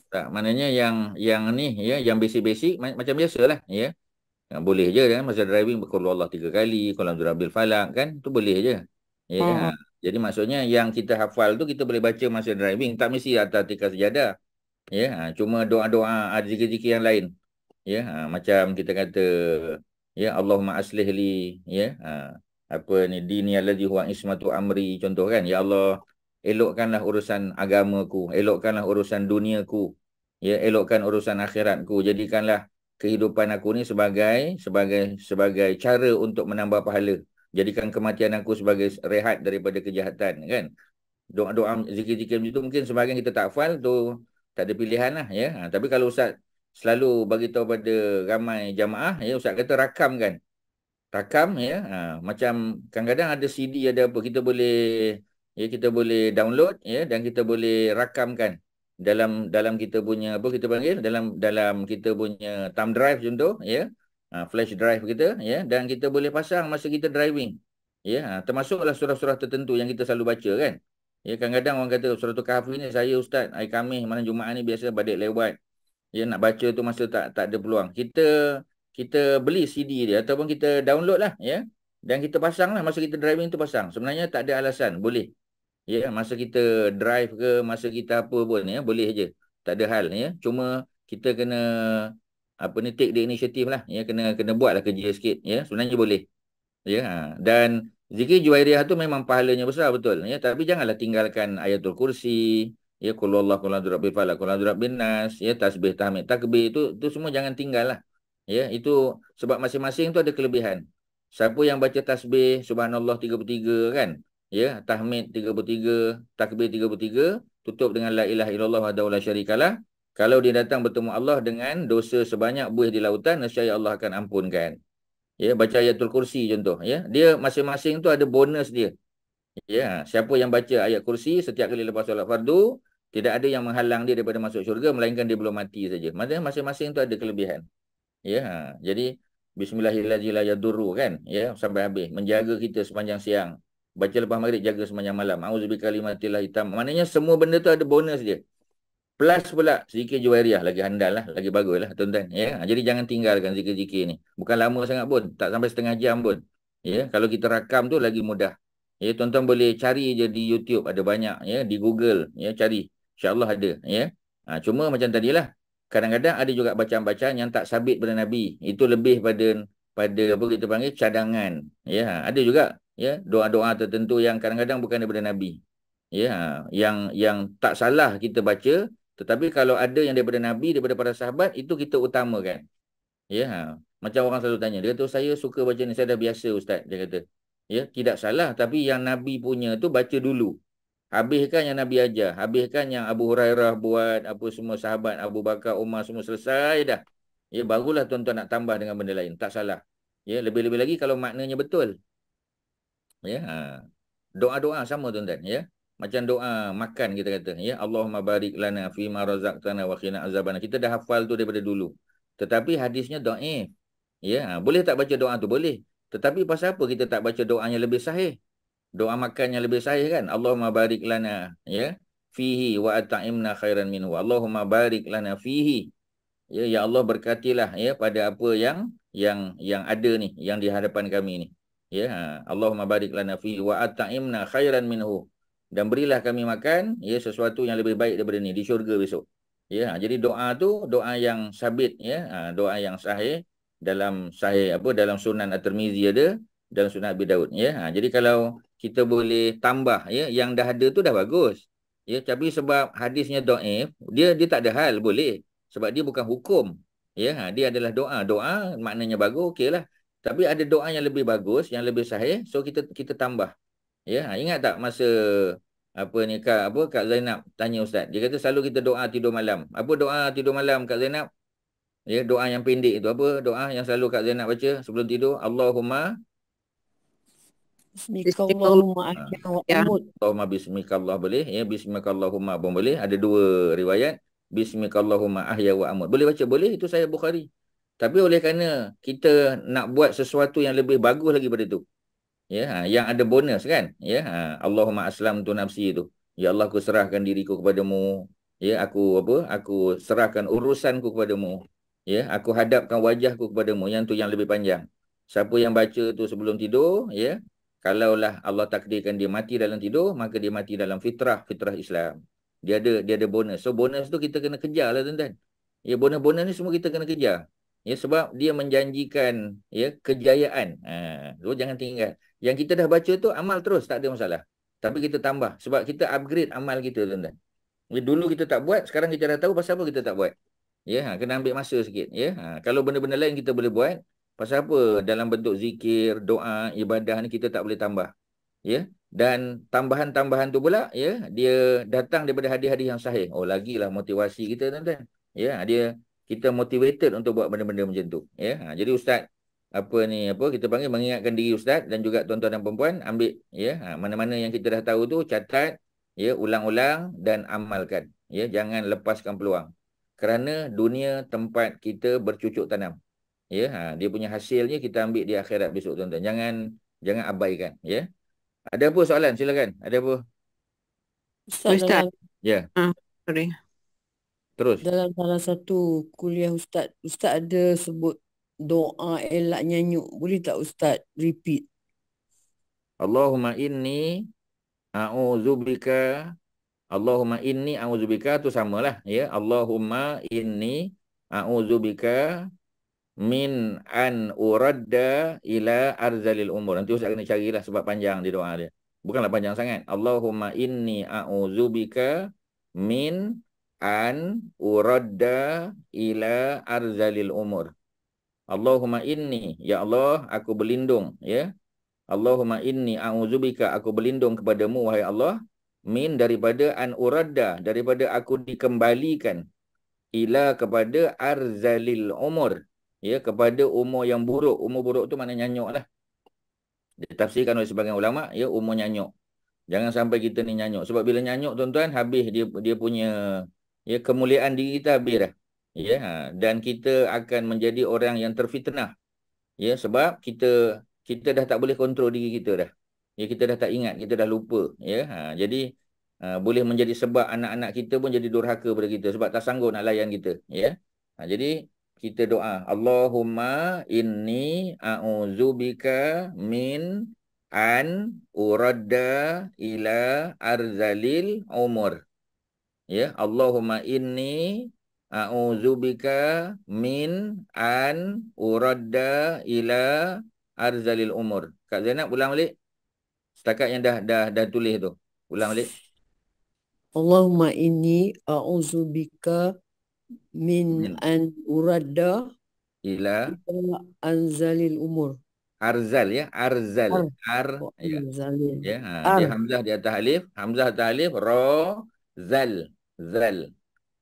Tak, maknanya yang ni ya, yang basic-basic macam biasalah, ya. Boleh je kan masa driving berqul Allah 3 kali, qul a'udzu birabbil falaq kan, tu boleh je. Ya. Jadi maksudnya yang kita hafal tu kita boleh baca masa driving, tak mesti atas tikar sejadah. Ya, cuma doa-doa, ada zikir-zikir yang lain. Ya, macam kita kata ya Allahumma aslih li, ya. Apa ni dini allazi huwa ismatu amri, contoh kan, ya Allah elokkanlah urusan agamaku, elokkanlah urusan duniaku, ya, elokkan urusan akhiratku, jadikanlah kehidupan aku ni sebagai cara untuk menambah pahala, jadikan kematian aku sebagai rehat daripada kejahatan kan. Doa-doa zikir-zikir macam tu mungkin sebahagian kita tak hafal tu, tak ada pilihan lah, ya. Tapi kalau Ustaz selalu bagi tahu pada ramai jamaah, ya, Ustaz kata rakam kan, rakam, ya. Macam kadang-kadang ada CD, ada apa, kita boleh download, ya, dan kita boleh rakamkan dalam kita punya apa kita panggil, dalam kita punya thumb drive contoh, ya, flash drive kita, ya, dan kita boleh pasang masa kita driving, ya. Termasuklah surah-surah tertentu yang kita selalu baca kan, ya. Kadang-kadang orang kata surah Kahf ni saya Ustaz hari Khamis malam Jumaat ni biasa balik lewat, ya, nak baca tu masa tak ada peluang, kita beli CD dia ataupun kita download lah, ya, dan kita pasang lah masa kita driving tu pasang. Sebenarnya tak ada alasan, boleh. Ya, masa kita drive ke, masa kita apa pun, ya, boleh je. Tak ada hal, ya. Cuma kita kena apa ni, take the initiative lah, ya, kena buatlah kerja sikit, ya. Sebenarnya boleh. Ya, dan zikir Juwairiyah tu memang pahalanya besar betul, ya, tapi janganlah tinggalkan ayatul kursi, ya, qul huwallahu qul a'udzu birabbil falaq, qul a'udzu birabbin nas, ya, tasbih, tahmid, takbir tu semua jangan tinggal lah. Ya, itu sebab masing-masing tu ada kelebihan. Siapa yang baca tasbih subhanallah 33 kan? Ya, tahmid 33, takbir 33, tutup dengan la ilaha illallah wahdahu la syarikalah. Kalau dia datang bertemu Allah dengan dosa sebanyak buih di lautan, nescaya Allah akan ampunkan. Ya, baca ayatul kursi contoh, ya. Dia masing-masing tu ada bonus dia. Ya, siapa yang baca ayat kursi setiap kali lepas solat fardu, tidak ada yang menghalang dia daripada masuk syurga melainkan dia belum mati saja. Maksudnya masing-masing tu ada kelebihan. Ya, jadi bismillahirrahmanirrahim kan, ya, sampai habis. Menjaga kita sepanjang siang. Baca lepas maghrib, jaga sepanjang malam. A'udzubikalimatillah hitam. Maknanya semua benda tu ada bonus dia. Plus pula zikir juwairiyah, lagi handal lah, lagi bagus lah tuan-tuan. Ya, jadi jangan tinggalkan zikir-zikir ni. Bukan lama sangat pun, tak sampai setengah jam pun. Ya, kalau kita rakam tu lagi mudah. Ya, tuan-tuan boleh cari je di YouTube, ada banyak, ya, di Google, ya, cari. InsyaAllah ada, ya. Cuma macam tadilah, kadang-kadang ada juga bacaan-bacaan yang tak sabit pada Nabi. Itu lebih pada apa kita panggil cadangan. Ya, ada juga, ya, doa-doa tertentu yang kadang-kadang bukan daripada Nabi. Ya, yang tak salah kita baca. Tetapi kalau ada yang daripada Nabi, daripada para sahabat, itu kita utamakan. Ya, macam orang selalu tanya. Dia kata, saya suka baca ni, saya dah biasa Ustaz. Dia kata, ya, tidak salah. Tapi yang Nabi punya tu baca dulu. Habiskan yang Nabi ajar. Habiskan yang Abu Hurairah buat, apa semua sahabat, Abu Bakar, Umar, semua selesai dah. Ya, barulah tuan-tuan nak tambah dengan benda lain. Tak salah. Ya, lebih-lebih lagi kalau maknanya betul. Ya, doa-doa sama tuan-tuan. Ya. Macam doa makan kita kata, ya, Allahumma barik lana fima razaqtana wa qina azabana. Kita dah hafal tu daripada dulu. Tetapi hadisnya dhaif. Ya, boleh tak baca doa tu? Boleh. Tetapi pasal apa kita tak baca doanya lebih sahih? Doa makan yang lebih sahih kan? Allahumma barik lana, ya, fihi wa at'imna khairan minhu. Allahumma barik lana fihi. Ya Allah berkatilah, ya, pada apa yang ada ni, yang di hadapan kami ni. Ya, Allahumma barik lana fihi wa at'imna khairan minhu. Dan berilah kami makan, ya, sesuatu yang lebih baik daripada ni di syurga besok. Ya, jadi doa tu doa yang sabit, ya, doa yang sahih dalam dalam Sunan At-Tirmizi ada, dalam Sunan Abi Daud, ya. Jadi kalau kita boleh tambah, ya, yang dah ada tu dah bagus. Ya, tapi sebab hadisnya dhaif, dia tak ada hal boleh. Sebab dia bukan hukum. Ya, dia adalah doa. Doa maknanya bagus, okeylah. Tapi ada doa yang lebih bagus, yang lebih sahih, so kita tambah. Ya, ingat tak masa Kak Zainab tanya Ustaz. Dia kata selalu kita doa tidur malam. Apa doa tidur malam Kak Zainab? Ya, doa yang pendek itu. Apa doa yang selalu Kak Zainab baca sebelum tidur? Allahumma Bismillahirrahmanirrahim. Allahumma bismikallah boleh. Ya, bismikallahumma pun boleh. Ada dua riwayat. Bismikallahumma ahya wa amut. Boleh baca? Boleh. Itu saya Bukhari. Tapi oleh kerana kita nak buat sesuatu yang lebih bagus lagi pada itu. Ya, yang ada bonus kan? Ya, Allahumma aslamtu nafsi itu. Ya Allah, aku serahkan diriku kepadamu. Ya, aku serahkan urusanku kepadamu. Ya, aku hadapkan wajahku kepadamu. Yang tu yang lebih panjang. Siapa yang baca tu sebelum tidur, ya, kalaulah Allah takdirkan dia mati dalam tidur, maka dia mati dalam fitrah Islam. Dia ada bonus. So bonus tu kita kena kejar lah tuan-tuan. Ya, bonus-bonus ni semua kita kena kejar. Ya, sebab dia menjanjikan, ya, kejayaan. So jangan tinggal. Yang kita dah baca tu amal terus, tak ada masalah. Tapi kita tambah sebab kita upgrade amal kita tuan-tuan. Dulu kita tak buat, sekarang kita dah tahu pasal apa kita tak buat. Ya, kena ambil masa sikit, ya. Kalau benda-benda lain kita boleh buat, pasal apa dalam bentuk zikir, doa, ibadah ni kita tak boleh tambah. Ya. Dan tambahan-tambahan tu pula, ya, dia datang daripada hadis-hadis yang sahih. Oh, lagilah motivasi kita tuan-tuan. Ya, kita motivated untuk buat benda-benda macam tu. Ya. Jadi Ustaz kita panggil mengingatkan diri Ustaz dan juga tuan-tuan dan perempuan ambil, ya, mana-mana yang kita dah tahu tu catat, ya, ulang-ulang dan amalkan. Ya, jangan lepaskan peluang. Kerana dunia tempat kita bercucuk tanam. Ya, dia punya hasilnya kita ambil di akhirat besok tuan-tuan. Jangan abaikan, ya. Ada apa soalan? Silakan. Ada apa? Ustaz. Ya. Sorry. Terus. Dalam salah satu kuliah Ustaz ada sebut doa elak nyanyuk. Boleh tak Ustaz repeat? Allahumma inni a'udzubika tu samalah, ya. Allahumma inni a'udzubika min an uradda ila arzalil umur. Nanti Ustaz kena carilah sebab panjang di doa dia. Bukanlah panjang sangat. Allahumma inni a'udzubika min an uradda ila arzalil umur. Allahumma inni, ya Allah, aku berlindung, ya. Allahumma inni a'udzubika, aku berlindung kepadamu wahai Allah, min daripada an uradda, daripada aku dikembalikan, ila kepada arzalil umur, ya, kepada umur yang buruk. Umur buruk tu mana nyanyuk lah. Ditafsirkan oleh sebagian ulama, ya, umur nyanyuk. Jangan sampai kita ni nyanyuk. Sebab bila nyanyuk tuan-tuan, habis dia punya, ya, kemuliaan diri kita habis dah. Ya, dan kita akan menjadi orang yang terfitnah. Ya, sebab kita dah tak boleh kontrol diri kita dah. Ya, kita dah tak ingat, kita dah lupa. Ya, jadi boleh menjadi sebab anak-anak kita pun jadi durhaka pada kita sebab tak sanggup nak layan kita. Ya, jadi kita doa, Allahumma inni a'udzubika min an uradda ila arzalil umur. Ya, Allahumma inni a'udzubika min an uradda ila arzalil umur. Kak Zainab ulang balik. Setakat yang dah tulis tu. Ulang balik. Allahumma inni a'udzubika min Min an uradda ila ila anzalil umur. arzal, ya, arzal. Ya. Anzalil. Ya, dia hamzah di atas alif, hamzah atas alif, ra zal,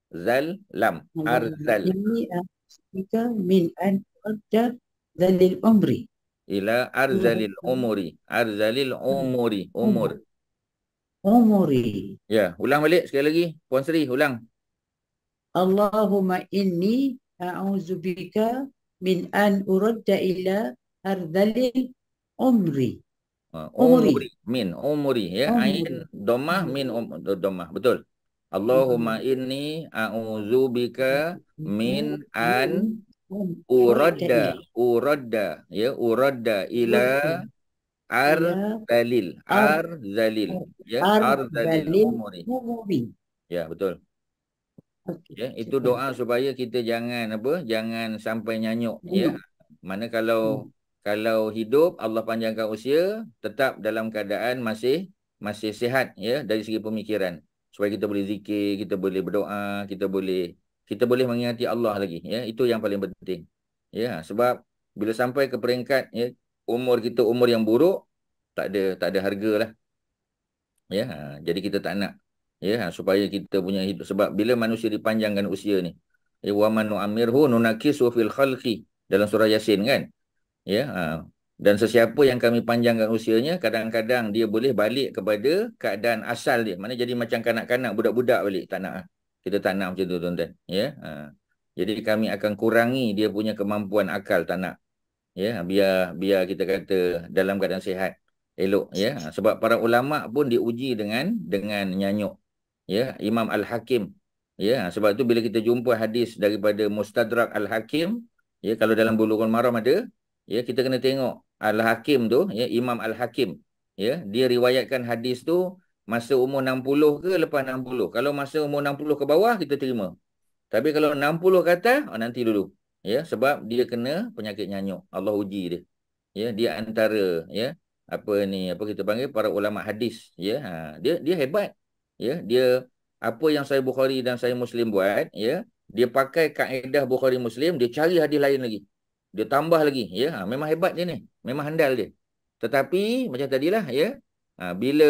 zal lam, arzal. Ini a'udzubika min an uradda zalil umri. Ila arzalil umuri, arzalil umuri, umur. Umuri. Ya, ulang balik sekali lagi. Puan Sri, ulang. Allahumma inni a'udzubika min an uradda ila arzalil umri. Umuri, min, umuri, ya. Umuri. Ain dhammah, min dhammah. Betul. Allahumma inni a'udzubika min an uradda, ya, uradda ila arzalil, ya, arzalil umuri. Ya, betul. Ya, itu doa supaya kita jangan sampai nyanyuk, ya. Mana kalau hidup Allah panjangkan usia, tetap dalam keadaan masih sihat, ya, dari segi pemikiran. Supaya kita boleh zikir, kita boleh berdoa, kita boleh mengingati Allah lagi, ya. Itu yang paling penting. Ya, sebab bila sampai ke peringkat, ya, umur kita umur yang buruk, tak ada harga lah. Ya, jadi kita tak nak, ya, supaya kita punya hidup, sebab bila manusia dipanjangkan usia ni, ya, wa man nu'ammirhu nunakisu fil khalqi, dalam surah Yasin kan. Ya, dan sesiapa yang kami panjangkan usianya, kadang-kadang dia boleh balik kepada keadaan asal dia. Mana jadi macam kanak-kanak, budak-budak balik. Tak nak. Kita tak nak macam tu, tuan-tuan. Ya, jadi kami akan kurangi dia punya kemampuan akal, tak nak. Ya, biar kita kata dalam keadaan sihat, elok, ya. Sebab para ulama pun diuji dengan nyanyuk. Ya, Imam Al-Hakim. Ya, sebab tu bila kita jumpa hadis daripada Mustadrak Al-Hakim, ya, kalau dalam Bulughul Maram ada, ya, kita kena tengok Al-Hakim tu, ya, Imam Al-Hakim, ya, dia riwayatkan hadis tu masa umur 60 ke lepas 60. Kalau masa umur 60 ke bawah kita terima. Tapi kalau 60 ke atas, nanti dulu. Ya, sebab dia kena penyakit nyanyuk. Allah uji dia. Ya, dia antara, ya, apa kita panggil para ulama hadis, ya. Dia hebat. Ya, dia apa yang Sahih Bukhari dan Sahih Muslim buat, ya, dia pakai kaedah Bukhari Muslim, dia cari hadis lain lagi. Dia tambah lagi, ya. Memang hebat dia ni. Memang handal dia. Tetapi macam tadilah, ya, bila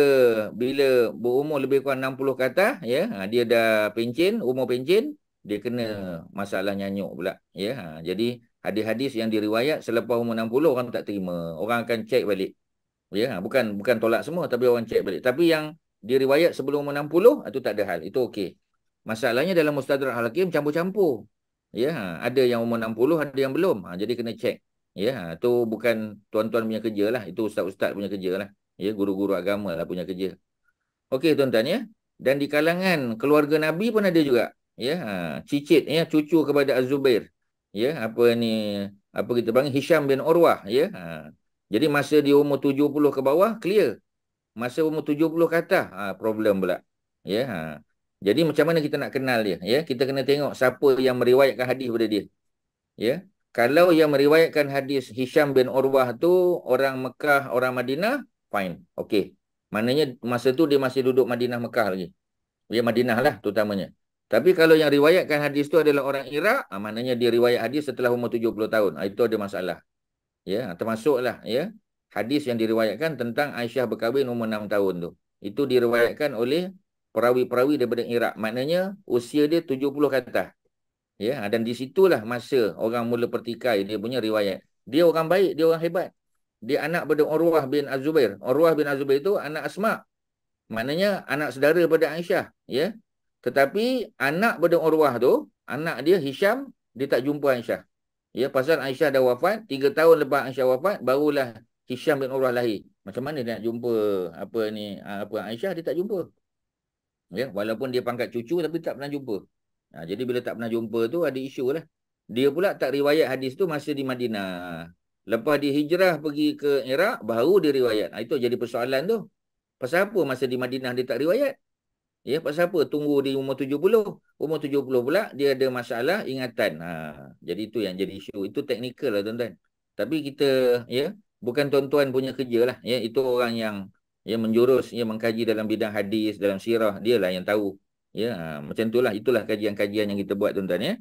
berumur lebih kurang 60 ke atas, ya, dia dah pencen, umur pencen, dia kena masalah nyanyuk pula, ya. Jadi hadis-hadis yang diriwayat selepas umur 60 orang tak terima. Orang akan cek balik. Ya, bukan tolak semua, tapi orang cek balik. Tapi yang diriwayat sebelum umur 60 itu tak ada hal. Itu okey. Masalahnya dalam Mustadrak Al-Hakim campur-campur. Ya, ada yang umur 60, ada yang belum. Jadi kena cek. Ya, tu bukan tuan-tuan punya kerja lah. Itu ustaz-ustaz punya kerja lah. Ya, guru-guru agama lah punya kerja. Okey tuan-tuan, ya. Dan di kalangan keluarga Nabi pun ada juga. Ya, cicit, ya, cucu kepada Az-Zubair. Ya, apa kita panggil Hisham bin Urwah, ya. Jadi masa dia umur 70 ke bawah clear. Masa umur 70 ke atas problem pula. Ya. Jadi macam mana kita nak kenal dia, ya? Kita kena tengok siapa yang meriwayatkan hadis pada dia. Ya. Kalau yang meriwayatkan hadis Hisham bin Urwah tu orang Mekah, orang Madinah, fine. Okey. Maknanya masa tu dia masih duduk Madinah Mekah lagi. Ya, Madinah lah terutamanya. Tapi kalau yang riwayatkan hadis tu adalah orang Iraq, maknanya dia riwayat hadis setelah umur 70 tahun. Itu ada masalah. Ya, termasuklah ya hadis yang diriwayatkan tentang Aisyah berkahwin umur 6 tahun tu. Itu diriwayatkan oleh perawi-perawi daripada Iraq. Maknanya usia dia 70 ke atas. Ya, dan di situlah masa orang mula pertikai dia punya riwayat. Dia orang baik, dia orang hebat. Dia anak pada Urwah bin Az-Zubair. Urwah bin Az-Zubair itu anak Asma. Maknanya anak saudara pada Aisyah, ya. Tetapi anak pada Urwah tu, anak dia Hisham, dia tak jumpa Aisyah. Ya, pasal Aisyah dah wafat, 3 tahun lepas Aisyah wafat, barulah Hisham bin Urwah lahir. Macam mana dia nak jumpa Aisyah, dia tak jumpa. Ya, walaupun dia pangkat cucu tapi tak pernah jumpa. Jadi bila tak pernah jumpa tu ada isu lah. Dia pula tak riwayat hadis tu masa di Madinah. Lepas dia hijrah pergi ke Iraq, baru dia riwayat. Itu jadi persoalan tu. Pasal apa masa di Madinah dia tak riwayat? Ya, pasal apa? Tunggu di umur 70. Umur 70 pula dia ada masalah ingatan. Jadi itu yang jadi isu. Itu teknikal lah tuan-tuan. Tapi kita, ya, bukan tuan-tuan punya kerja lah. Ya, itu orang yang menjurus, mengkaji dalam bidang hadis, dalam sirah. Dia lah yang tahu. Ya, macam itulah. Itulah kajian-kajian yang kita buat tuan-tuan ya.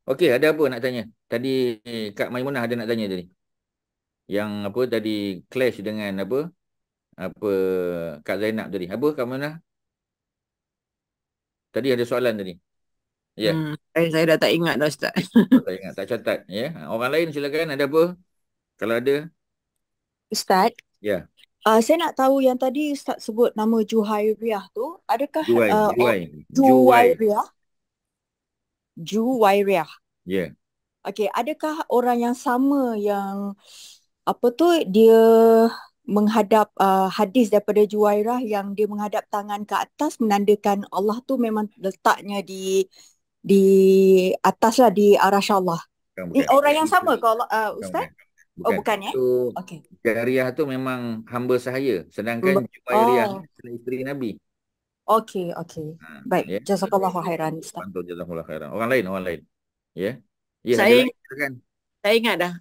Okey, ada apa nak tanya? Tadi Kak Maimunah ada nak tanya tadi. Yang apa tadi clash dengan apa Kak Zainab tadi. Apa Kak Maimunah? Tadi ada soalan tadi. Ya. Saya dah tak ingat dah Ustaz. Tak ingat, tak catat ya. Orang lain silakan, ada apa? Kalau ada. Ustaz, Ya. saya nak tahu yang tadi Ustaz sebut nama Juwairiyah tu, adakah Juwairiyah? Ya. Okey, adakah orang yang sama yang dia menghadap hadis daripada Juwairah yang dia menghadap tangan ke atas menandakan Allah tu memang letaknya di atas lah, di arasy Allah. Ini orang yang sama ke Ustaz? Bukan ya? Okey. Juwairiyah tu memang hamba sahaya, sedangkan Juwairiyah adalah isteri Nabi. Okey. Baik, ya. Jazakallahu khairan Ustaz. Jazakallahu khairan. Orang lain. Ya. Ya, Saya ingat dah.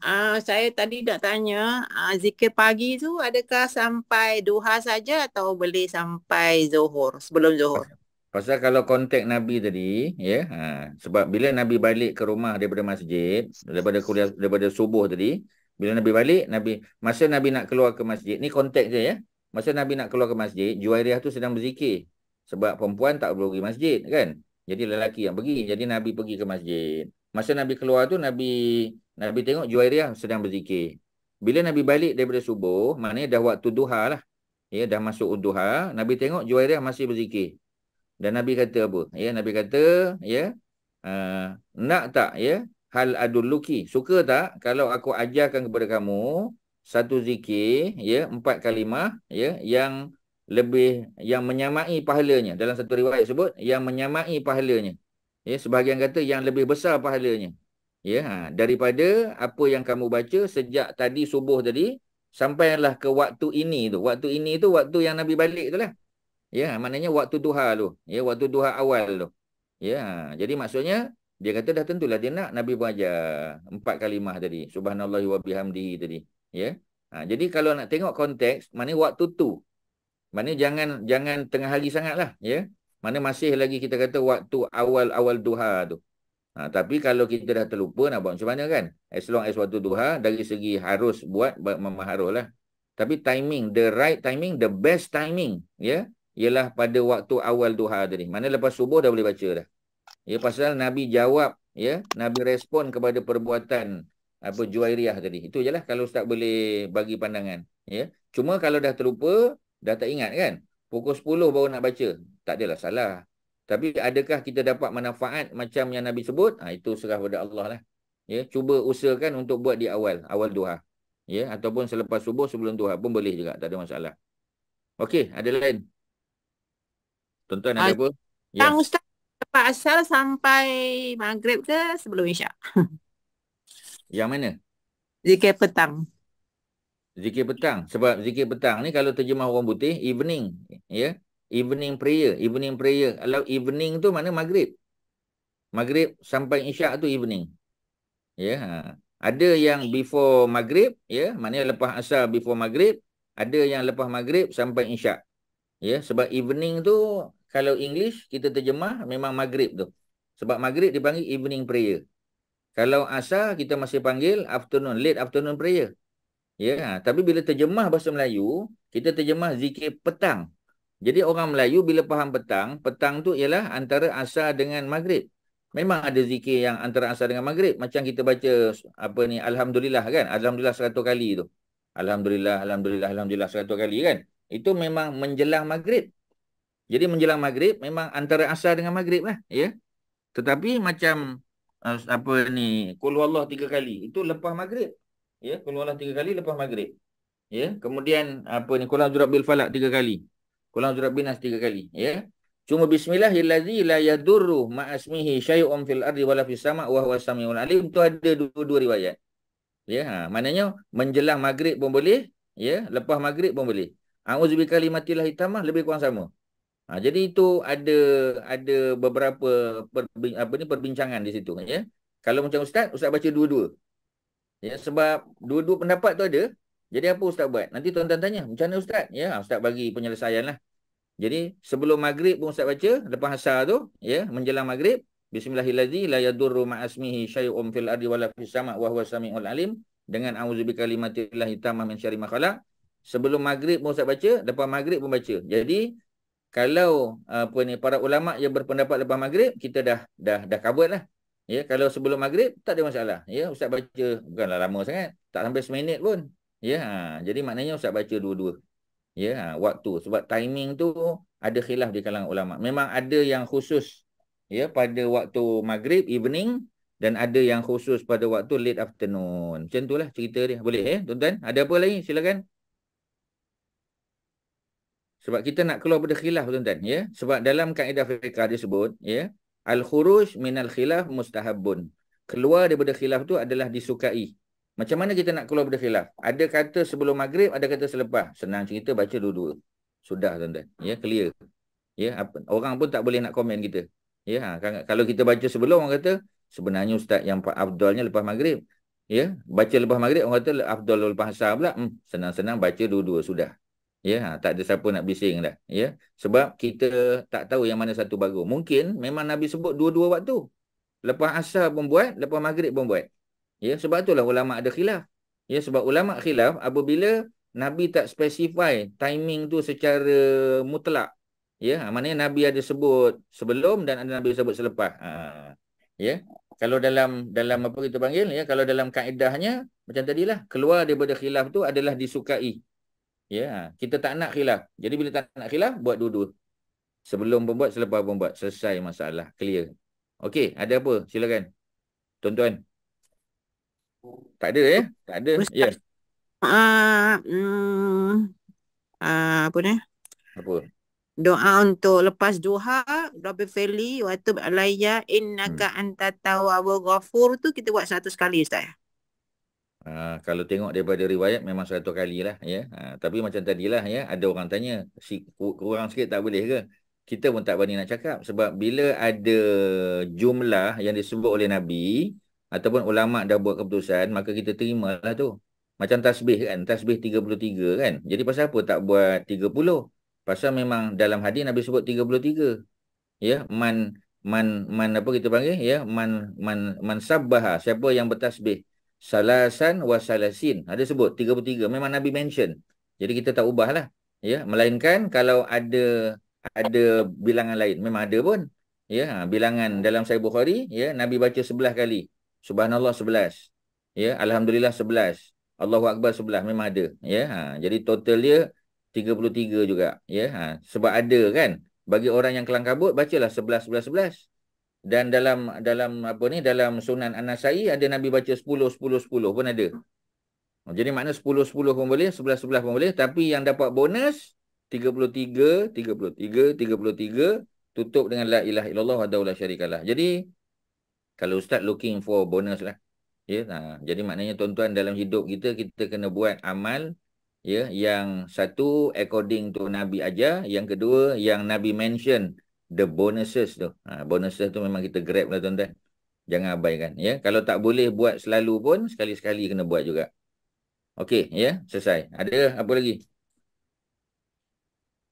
Saya tadi nak tanya, zikir pagi tu adakah sampai duha saja atau boleh sampai zuhur, sebelum zuhur? Pasal kalau konteks Nabi tadi, ya, sebab bila Nabi balik ke rumah daripada masjid, daripada subuh tadi, bila Nabi balik, masa Nabi nak keluar ke masjid, ni konteks je ya. Masa Nabi nak keluar ke masjid, Juwairiyah tu sedang berzikir. Sebab perempuan tak boleh pergi masjid, kan? Jadi lelaki yang pergi. Jadi Nabi pergi ke masjid. Masa Nabi keluar tu, Nabi tengok Juwairiyah sedang berzikir. Bila Nabi balik daripada subuh, maknanya dah waktu duha lah. Ya, dah masuk duha, Nabi tengok Juwairiyah masih berzikir. Dan Nabi kata apa? Ya, Nabi kata, ya, nak tak, ya, hal adulluki, suka tak kalau aku ajarkan kepada kamu satu zikir, ya, 4 kalimah, ya, yang menyamai pahalanya. Dalam satu riwayat sebut, yang menyamai pahalanya. Ya, sebahagian kata yang lebih besar pahalanya. Ya, daripada apa yang kamu baca sejak tadi subuh tadi sampailah ke waktu ini tu. Waktu ini tu waktu yang Nabi balik tu lah. Ya, maknanya waktu duha tu. Ya, waktu duha awal tu. Ya, jadi maksudnya dia kata dah tentulah dia nak Nabi berajar 4 kalimah tadi. Subhanallahi wa bihamdihi tadi. Ya. Jadi kalau nak tengok konteks, maknanya waktu tu. Maknanya jangan tengah hari sangatlah, ya. Mana masih lagi kita kata waktu awal-awal duha tu. Tapi kalau kita dah terlupa nak buat macam mana kan? As long as waktu duha, dari segi harus buat, memang harus lah. Tapi timing, the right timing, the best timing, ya, ialah pada waktu awal duha tadi. Mana lepas subuh dah boleh baca dah. Ya, pasal Nabi jawab, ya, Nabi respon kepada perbuatan Juwairiyah tadi. Itu je lah kalau Ustaz boleh bagi pandangan. Ya. Cuma kalau dah terlupa, dah tak ingat kan? Pukul 10 baru nak baca. Tak adalah salah. Tapi adakah kita dapat manfaat macam yang Nabi sebut? Itu serah pada Allah lah. Ya, cuba usahakan untuk buat di awal duha. Ya, ataupun selepas subuh sebelum duha pun boleh juga, tak ada masalah. Okey, ada lain? Tuan-tuan ada apa? Ya. Ustaz, lepas asar sampai maghrib ke sebelum isyak? Yang mana? Zikir petang. Zikir petang. Sebab zikir petang ni kalau terjemah orang putih, evening. Ya. Evening prayer. Kalau evening tu mana maghrib. Maghrib sampai isyak tu evening. Ya. Ada yang before maghrib, ya, maknanya lepas asar before maghrib, ada yang lepas maghrib sampai isyak. Ya, sebab evening tu kalau English kita terjemah memang maghrib tu. Sebab maghrib dipanggil evening prayer. Kalau asar kita masih panggil afternoon, late afternoon prayer. Ya, tapi bila terjemah bahasa Melayu, kita terjemah zikir petang. Jadi orang Melayu bila faham petang, petang tu ialah antara asar dengan maghrib. Memang ada zikir yang antara asar dengan maghrib. Macam kita baca Alhamdulillah kan? Alhamdulillah 100 kali tu. Alhamdulillah, Alhamdulillah, Alhamdulillah 100 kali kan? Itu memang menjelang maghrib. Jadi menjelang maghrib memang antara asar dengan maghrib lah. Ya. Tetapi macam Qul huwallah 3 kali. Itu lepas maghrib. Ya, Qul huwallah 3 kali lepas maghrib. Ya, kemudian Qul a'udzu birabbil falaq 3 kali. Qul a'udzu birabbin nas 3 kali. Ya. Cuma bismillahillazi la yadurru ma'asmihi syai'un fil ardi wala fis sama' wa huwas samiul alim. Itu ada dua riwayat. Ya, maknanya menjelang maghrib pun boleh, ya, lepas maghrib pun boleh. A'udzu bikalimatillahi tammah lebih kurang sama. Jadi itu ada beberapa perbincangan di situ, ya. Kalau macam ustaz baca dua-dua. Ya, sebab dua-dua pendapat tu ada. Jadi apa ustaz buat? Nanti tuan-tuan tanya, macam mana ustaz? Ya, ustaz bagi penyelesaian lah. Jadi sebelum maghrib pun ustaz baca, lepas asar tu, ya, menjelang maghrib, bismillahirrahmanirrahim, la yadurru ma'asmihi syai'un fil ardi wala fis sama' wa huwas samiul alim, dengan a'udzu bikalimatillahi tammah min syarri ma khalaq. Sebelum maghrib pun ustaz baca, lepas maghrib pun baca. Jadi kalau para ulama yang berpendapat lepas maghrib, kita dah cover lah. Ya, kalau sebelum maghrib tak ada masalah. Ya, ustaz baca bukanlah lama sangat, tak sampai seminit pun. Ya, jadi maknanya ustaz baca dua-dua. Ya, waktu. Sebab timing tu ada khilaf di kalangan ulama. Memang ada yang khusus, ya, pada waktu maghrib, evening, dan ada yang khusus pada waktu late afternoon. Macam itulah cerita dia. Boleh tuan-tuan? Ada apa lagi? Silakan. Sebab kita nak keluar pada khilaf, tuan-tuan, ya. Sebab dalam kaedah fiqh disebut, ya, al-khuruj minal khilaf mustahabun. Keluar daripada khilaf tu adalah disukai. Macam mana kita nak keluar daripada khilaf? Ada kata sebelum maghrib, ada kata selepas. Senang cerita, baca dua-dua. Sudah, tuan-tuan. Ya, clear. Ya, orang pun tak boleh nak komen kita. Ya, kalau kita baca sebelum, orang kata sebenarnya ustaz yang afdalnya lepas maghrib. Ya, baca lepas maghrib, orang kata afdal lepas asar pula. Senang-senang baca dua-dua sudah. Ya, tak ada siapa nak bising dah. Ya, sebab kita tak tahu yang mana satu bagus. Mungkin memang Nabi sebut dua-dua waktu. Lepas asar pun buat, lepas maghrib pun buat. Ya, sebab itulah ulama ada khilaf. Ya, sebab ulama khilaf apabila Nabi tak specify timing tu secara mutlak. Ya, maknanya Nabi ada sebut sebelum dan ada Nabi sebut selepas. Ya, kalau dalam apa kita panggil, ya, kalau dalam kaedahnya macam tadilah, keluar daripada khilaf tu adalah disukai. Ya, kita tak nak khilaf. Jadi bila tak nak khilaf, buat dua-dua. Sebelum pun buat, selepas pun buat. Selesai masalah. Clear. Okey, ada apa? Silakan. Tuan-tuan. Tak ada, ya? Tak ada. Ya. Apa ni? Apa? Doa untuk lepas duha, Rabbi Feli, wa tub alayya, innaka anta tawwabur ghafur tu kita buat 100 kali, Ustaz. Kalau tengok daripada riwayat memang 100 kali lah, ya. Tapi macam tadilah, ya, ada orang tanya kurang sikit tak boleh ke? Kita pun tak berani nak cakap sebab bila ada jumlah yang disebut oleh Nabi ataupun ulama dah buat keputusan, maka kita terimalah tu. Macam tasbih kan, tasbih 33 kan. Jadi pasal apa tak buat 30? Pasal memang dalam hadis Nabi sebut 33. Ya, man apa kita panggil, ya, man sabbaha, siapa yang bertasbih salasan wa salasin, ada sebut 33, memang Nabi mention. Jadi kita tak ubahlah, ya, melainkan kalau ada bilangan lain, memang ada pun, ya, bilangan dalam Sahih Bukhari, ya, Nabi baca 11 kali, subhanallah 11, ya, alhamdulillah 11, Allahu akbar 11, memang ada, ya. Jadi total dia 33 juga, ya. Sebab ada kan, bagi orang yang kelang kabut bacalah 11 11 11. Dan dalam Sunan An-Nasai ada Nabi baca 10 10 10 pun ada. Jadi makna 10 10 pun boleh, 11 11 pun boleh, tapi yang dapat bonus 33 33 33 tutup dengan la ilaha illallah wahdahu la syarikalah. Jadi kalau ustaz looking for bonus lah. Ya, jadi maknanya tuan-tuan dalam hidup kita kena buat amal, ya, yang satu according to Nabi ajar, yang kedua yang Nabi mention the bonuses tu. Bonuses tu memang kita grab lah tuan-tuan. Jangan abaikan, ya. Kalau tak boleh buat selalu pun, sekali-sekali kena buat juga. Okey, ya, selesai. Ada apa lagi?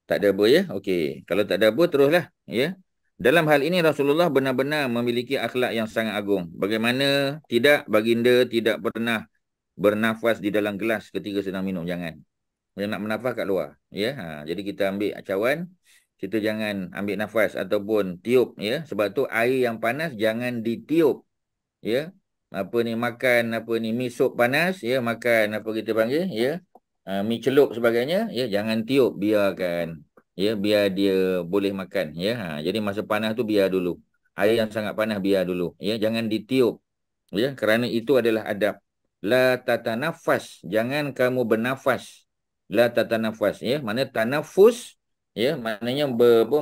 Tak ada apa, ya? Okey. Kalau tak ada apa, teruslah, ya. Dalam hal ini Rasulullah benar-benar memiliki akhlak yang sangat agung. Bagaimana tidak, baginda tidak pernah bernafas di dalam gelas ketika sedang minum. Jangan. Yang nak bernafas kat luar. Ya, jadi kita ambil acawan, kita jangan ambil nafas ataupun tiup. Ya, sebab tu air yang panas jangan ditiup. Ya, makan mi sup panas, ya, makan apa kita panggil, ya, mi celup sebagainya, ya, jangan tiup, biarkan. Ya, biar dia boleh makan, ya. Jadi masa panas tu biar dulu. Air yang sangat panas biar dulu, ya, jangan ditiup. Ya, kerana itu adalah adab. La tatanafas, jangan kamu bernafas. La tatanafas, ya, mana tanafus, ya, maknanya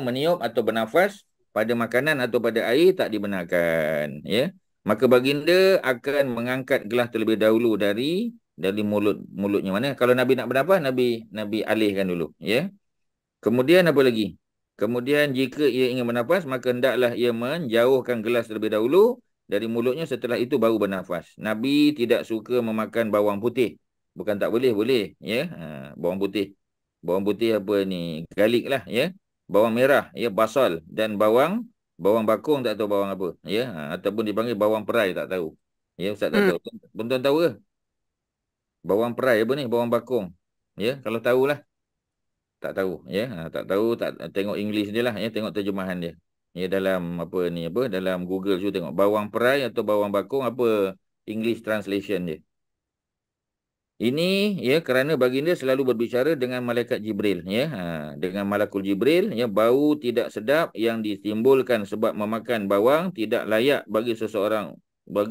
meniup atau bernafas pada makanan atau pada air tak dibenarkan, ya. Maka baginda akan mengangkat gelas terlebih dahulu dari mulutnya. Mana kalau Nabi nak bernafas, Nabi alihkan dulu, ya. Kemudian apa lagi? Kemudian jika ia ingin bernafas, maka hendaklah ia menjauhkan gelas terlebih dahulu dari mulutnya, setelah itu baru bernafas. Nabi tidak suka memakan bawang putih. Bukan tak boleh, boleh, ya. Bawang putih. Bawang putih apa ni? Garlic lah, ya. Bawang merah, ya, basal, dan bawang bakung, tak tahu bawang apa, ya. Ataupun dipanggil bawang perai, tak tahu. Ya, Ustaz tak tahu. Tuan-tuan tahu ke? Bawang perai apa ni? Bawang bakung. Ya, kalau tahulah. Tak tahu, ya. Tak tahu, tak tengok English dia lah, ya, tengok terjemahan dia. Ya, dalam dalam Google tu tengok bawang perai atau bawang bakung, apa English translation dia. Ini, ya, kerana baginda selalu berbicara dengan malaikat Jibril, ya. Dengan malakul Jibril, ya, bau tidak sedap yang ditimbulkan sebab memakan bawang tidak layak bagi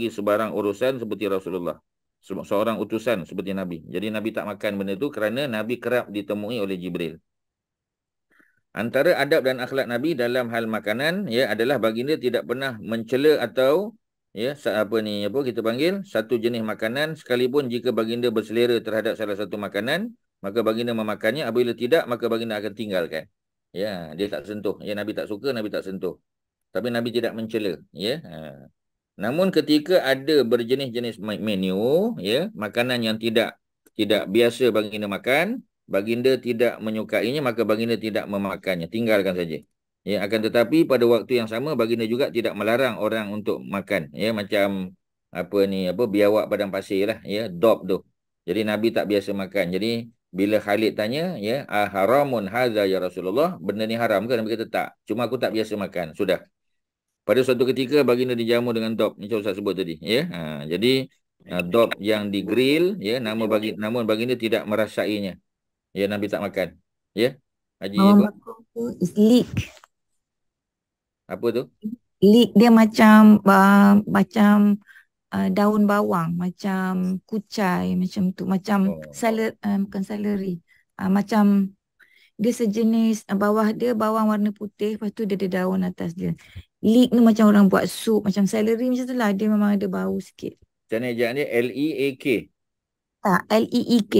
sebarang urusan seperti Rasulullah. Seorang utusan seperti Nabi. Jadi Nabi tak makan benda tu kerana Nabi kerap ditemui oleh Jibril. Antara adab dan akhlak Nabi dalam hal makanan, ya, adalah baginda tidak pernah mencela atau, ya, kita panggil satu jenis makanan, sekalipun jika baginda berselera terhadap salah satu makanan, maka baginda memakannya. Apabila tidak, maka baginda akan tinggalkan. Ya, dia tak sentuh. Ya, Nabi tak suka, Nabi tak sentuh. Tapi Nabi tidak mencela, ya. Namun ketika ada berjenis-jenis menu, ya, makanan yang tidak biasa baginda makan, baginda tidak menyukainya, maka baginda tidak memakannya, tinggalkan saja. Ya, akan tetapi pada waktu yang sama baginda juga tidak melarang orang untuk makan, ya, macam biawak padang pasir lah, ya, dop tu. Jadi Nabi tak biasa makan. Jadi bila Khalid tanya, ya, haramun hadza ya Rasulullah, benda ni haram ke? Nabi kata tak, cuma aku tak biasa makan. Sudah. Pada suatu ketika baginda dijamu dengan dop, ni Ustaz sebut tadi, ya. Jadi dop yang digrill, ya, namun baginda tidak merasainya. Ya, Nabi tak makan. Ya. Haji Bawang apa? bakung tu is leek. Apa tu? Leek dia macam daun bawang, macam kucai, macam tu, macam bukan seleri. Macam dia sejenis, bawah dia bawang warna putih, lepas tu dia ada daun atas dia. Leek ni macam orang buat sup, macam seleri macam tu lah. Dia memang ada bau sikit. Macam mana ejaan dia? L-E-A-K. Tak, L-E-E-K.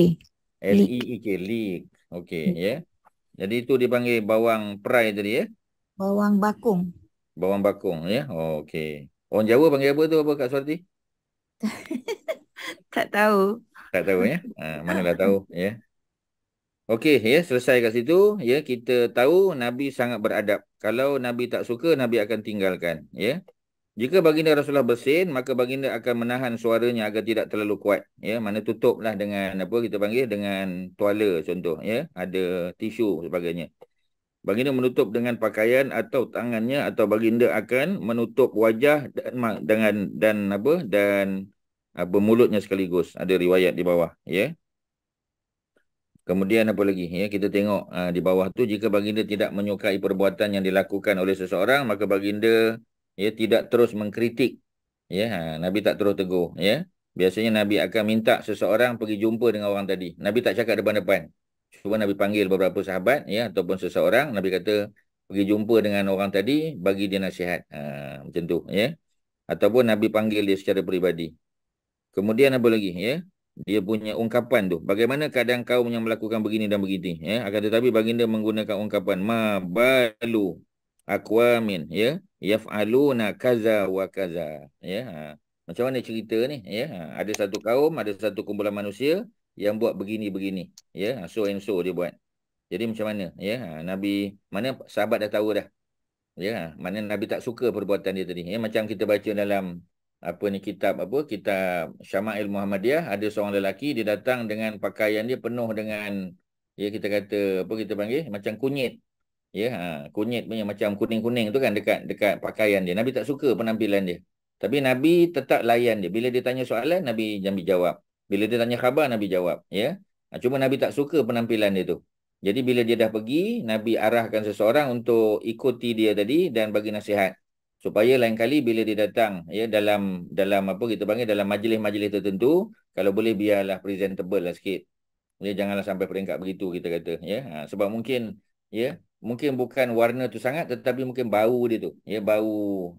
L-E-E-K, leek. Okey, ya. Jadi itu dipanggil bawang perai tadi, ya? Bawang bakung. Bawang bakung, ya? Oh, okey. Orang Jawa panggil apa tu, apa Kak Suarti? Tak tahu. Tak tahu, ya? Manalah tahu, ya. Okey, ya, selesai kat situ, ya, kita tahu Nabi sangat beradab. Kalau Nabi tak suka, Nabi akan tinggalkan, ya. Jika baginda Rasulullah bersin, maka baginda akan menahan suaranya agar tidak terlalu kuat, ya. Mana tutuplah dengan dengan tuala contoh, ya. Ada tisu sebagainya. Baginda menutup dengan pakaian atau tangannya, atau baginda akan menutup wajah dan mulutnya sekaligus. Ada riwayat di bawah, ya. Kemudian apa lagi, ya, kita tengok di bawah tu, jika baginda tidak menyukai perbuatan yang dilakukan oleh seseorang, maka baginda, ya, tidak terus mengkritik, ya. Nabi tak terus tegur, ya. Biasanya Nabi akan minta seseorang pergi jumpa dengan orang tadi. Nabi tak cakap depan-depan. Cuma Nabi panggil beberapa sahabat, ya, ataupun seseorang, Nabi kata pergi jumpa dengan orang tadi, bagi dia nasihat, macam tu, ya. Ataupun Nabi panggil dia secara peribadi. Kemudian apa lagi, ya, dia punya ungkapan tu, bagaimana keadaan kaum yang melakukan begini dan begini, ya. Akan tetapi baginda menggunakan ungkapan ma balu aqwamin, ya, yaf'aluna kaza wa kaza, ya. Macam mana cerita ni, ya. Ada satu kaum, ada satu kumpulan manusia yang buat begini-begini, ya, so and so dia buat. Jadi macam mana, ya. Nabi, mana sahabat dah tahu dah. Ya, maknanya Nabi tak suka perbuatan dia tadi. Ya, macam kita baca dalam kitab Syama'il Muhammadiyah, ada seorang lelaki dia datang dengan pakaian dia penuh dengan, ya, kita kata kita panggil macam kunyit. Ya, kunyit punya macam kuning-kuning tu kan dekat dekat pakaian dia. Nabi tak suka penampilan dia. Tapi Nabi tetap layan dia. Bila dia tanya soalan, Nabi jawab. Bila dia tanya khabar, Nabi jawab. Ya, cuma Nabi tak suka penampilan dia tu. Jadi bila dia dah pergi, Nabi arahkan seseorang untuk ikuti dia tadi dan bagi nasihat. Supaya lain kali bila dia datang, ya, dalam kita panggil dalam majlis-majlis tertentu, kalau boleh biarlah presentable lah sikit. Ya, janganlah sampai peringkat begitu kita kata, ya. Sebab mungkin, ya, mungkin bukan warna tu sangat, tetapi mungkin bau dia tu, ya, bau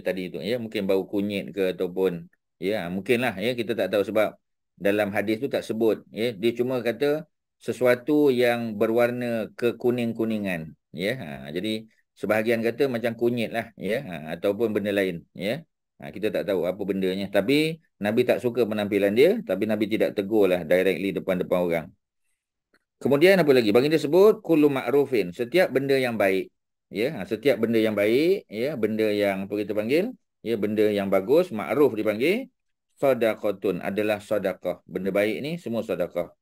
tadi tu, ya, mungkin bau kunyit ke ataupun, ya, mungkinlah, ya, kita tak tahu sebab dalam hadis tu tak sebut, ya, dia cuma kata sesuatu yang berwarna kekuning-kuningan, ya. Jadi sebahagian kata macam kunyit lah, ya, ataupun benda lain, ya. Kita tak tahu apa bendanya, tapi Nabi tak suka penampilan dia, tapi Nabi tidak tegur lah directly depan-depan orang. Kemudian apa lagi? Baginda sebut kullu ma'rufin, setiap benda yang baik. Ya, setiap benda yang baik, ya, benda yang apa kita panggil, ya, benda yang bagus, ma'ruf dipanggil sadaqatun, adalah sedekah. Benda baik ni semua sedekah.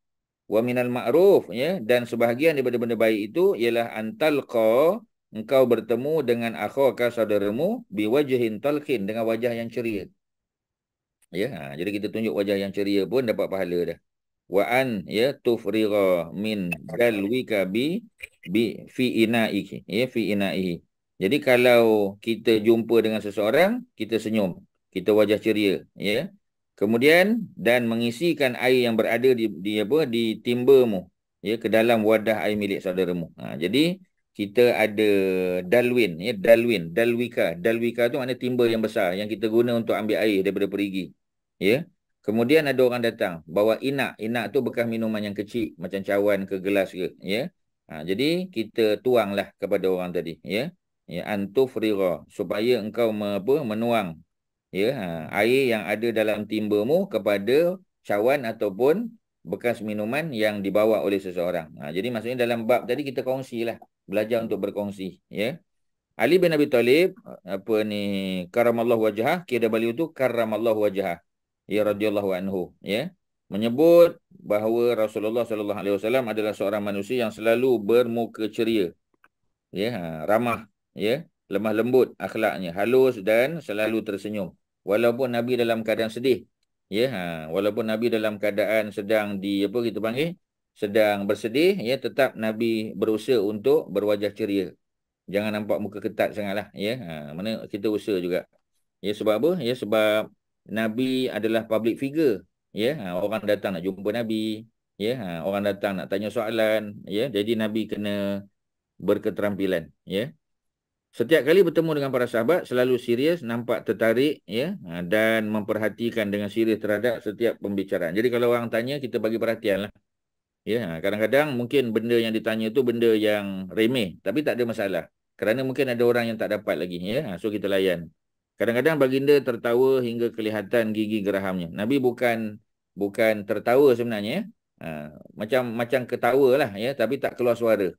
Wa minal ma'ruf, ya, dan sebahagian daripada benda baik itu ialah antalqa, engkau bertemu dengan akhaka saudaramu biwajhin talqin, dengan wajah yang ceria. Ya, jadi kita tunjuk wajah yang ceria pun dapat pahala dah. Wa an, ya, tufriga min dalwika bi fi ina'ihi, ya, fi ina'ihi. Jadi kalau kita jumpa dengan seseorang, kita senyum, kita wajah ceria, ya. Kemudian dan mengisikan air yang berada di timbamu, ya, ke dalam wadah air milik saudaramu. Jadi kita ada dalwin, ya, dalwika tu maknanya timba yang besar yang kita guna untuk ambil air daripada perigi, ya. Kemudian ada orang datang bawa inak tu bekas minuman yang kecil macam cawan ke gelas ke, ya. Jadi kita tuanglah kepada orang tadi, ya, ya, antufriga, supaya engkau menuang, ya, air yang ada dalam timbamu kepada cawan ataupun bekas minuman yang dibawa oleh seseorang. Jadi maksudnya dalam bab tadi kita kongsilah, belajar untuk berkongsi, ya. Ali bin Abi Talib karamallahu wajhah, kira beliau tu karamallahu wajhah, ya, radhiyallahu anhu, ya, menyebut bahawa Rasulullah sallallahu alaihi wasallam adalah seorang manusia yang selalu bermuka ceria, ya, ramah, ya, lemah lembut akhlaknya, halus dan selalu tersenyum. Walaupun Nabi dalam keadaan sedih, ya, walaupun Nabi dalam keadaan sedang sedang bersedih, ya, tetap Nabi berusaha untuk berwajah ceria. Jangan nampak muka ketat sangatlah, ya. Mana kita usaha juga. Ya, sebab apa? Ya, sebab Nabi adalah public figure, ya. Orang datang nak jumpa Nabi, ya. Orang datang nak tanya soalan, ya. Jadi Nabi kena berketerampilan, ya. Setiap kali bertemu dengan para sahabat selalu serius, nampak tertarik, ya, dan memperhatikan dengan serius terhadap setiap pembicaraan. Jadi kalau orang tanya, kita bagi perhatian lah. Ya, kadang-kadang mungkin benda yang ditanya tu benda yang remeh, tapi tak ada masalah. Kerana mungkin ada orang yang tak dapat lagi, ya. So kita layan. Kadang-kadang baginda tertawa hingga kelihatan gigi gerahamnya. Nabi bukan tertawa sebenarnya, macam ketawa lah, ya, tapi tak keluar suara.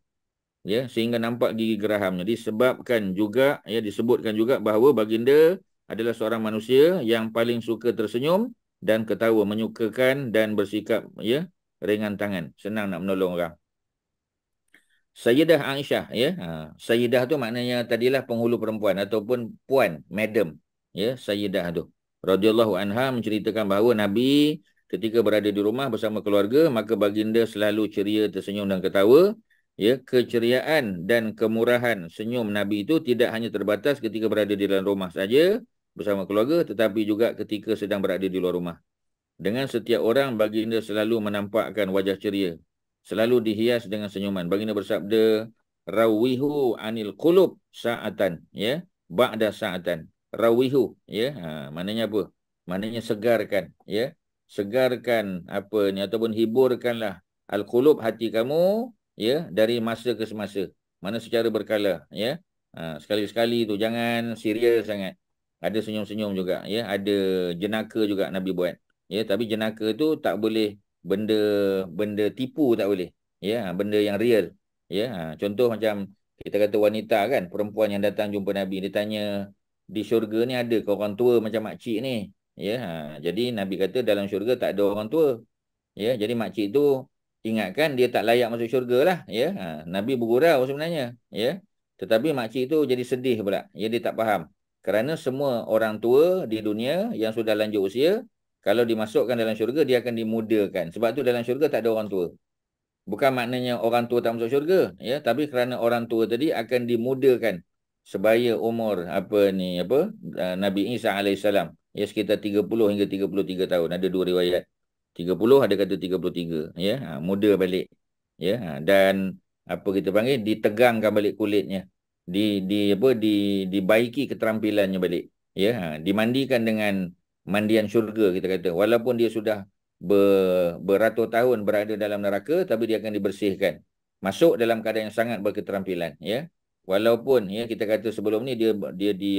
Ya, sehingga nampak gigi geramnya. Disebutkan juga bahawa baginda adalah seorang manusia yang paling suka tersenyum dan ketawa, menyukakan dan bersikap, ya, ringan tangan, senang nak menolong orang. Sayyidah Aisyah, ya, Sayyidah tu maknanya tadilah penghulu perempuan ataupun puan, madam, ya, Sayyidah tu radhiyallahu anha menceritakan bahawa Nabi ketika berada di rumah bersama keluarga, maka baginda selalu ceria, tersenyum dan ketawa. Ya, keceriaan dan kemurahan senyum Nabi itu tidak hanya terbatas ketika berada di dalam rumah saja bersama keluarga, tetapi juga ketika sedang berada di luar rumah. Dengan setiap orang, baginda selalu menampakkan wajah ceria, selalu dihias dengan senyuman. Baginda bersabda, rawihu anil qulub sa'atan, ya, ba'da sa'atan. Rawihu, ya, maknanya apa? Maknanya segarkan, ya. Segarkan ataupun hiburkanlah al-qulub, hati kamu, ya, dari masa ke semasa, mana secara berkala, ya. Sekali-sekali tu jangan serius sangat. Ada senyum-senyum juga, ya. Ada jenaka juga Nabi buat, ya. Tapi jenaka tu tak boleh benda tipu, tak boleh, ya. Benda yang real, ya. Contoh macam kita kata wanita kan, perempuan yang datang jumpa Nabi, dia tanya, di syurga ni ada ke orang tua macam makcik ni? Ya, jadi Nabi kata dalam syurga tak ada orang tua. Ya, jadi makcik tu ingatkan dia tak layak masuk syurga lah. Ya, Nabi bergurau sebenarnya. Ya, tetapi makcik tu jadi sedih pula. Ya, dia tak faham. Kerana semua orang tua di dunia yang sudah lanjut usia, kalau dimasukkan dalam syurga, dia akan dimudakan. Sebab tu dalam syurga tak ada orang tua. Bukan maknanya orang tua tak masuk syurga, ya, tapi kerana orang tua tadi akan dimudakan sebaya umur Nabi Isa alaihissalam, ya, sekitar 30 hingga 33 tahun. Ada dua riwayat. 30, ada kata 33, ya. Muda balik. Ya, dan apa kita panggil, ditegangkan balik kulitnya. Dibaiki keterampilannya balik. Ya, dimandikan dengan mandian syurga kita kata. Walaupun dia sudah beratus tahun berada dalam neraka, tapi dia akan dibersihkan. Masuk dalam keadaan yang sangat berketerampilan, ya. Walaupun ya kita kata sebelum ni dia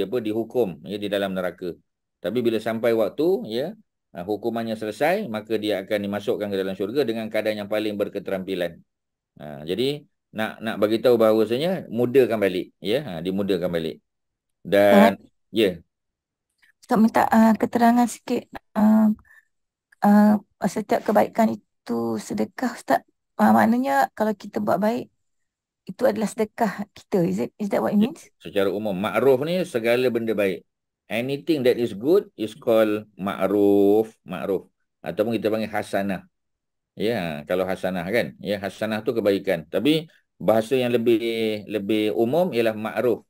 dihukum ya di dalam neraka. Tapi bila sampai waktu ya hukumannya selesai, maka dia akan dimasukkan ke dalam syurga dengan keadaan yang paling berketerampilan. Jadi nak bagi tahu bahawasanya mudakan balik, ya, dimudakan balik. Dan ya. Ustaz minta keterangan sikit, setiap kebaikan itu sedekah, Ustaz. Maknanya kalau kita buat baik, itu adalah sedekah kita. Is that what it means? Secara umum, ma'ruf ni segala benda baik. Anything that is good is called ma'ruf. Ataupun kita panggil hasanah. Ya, kalau hasanah kan. Ya, hasanah tu kebaikan. Tapi bahasa yang lebih umum ialah ma'ruf.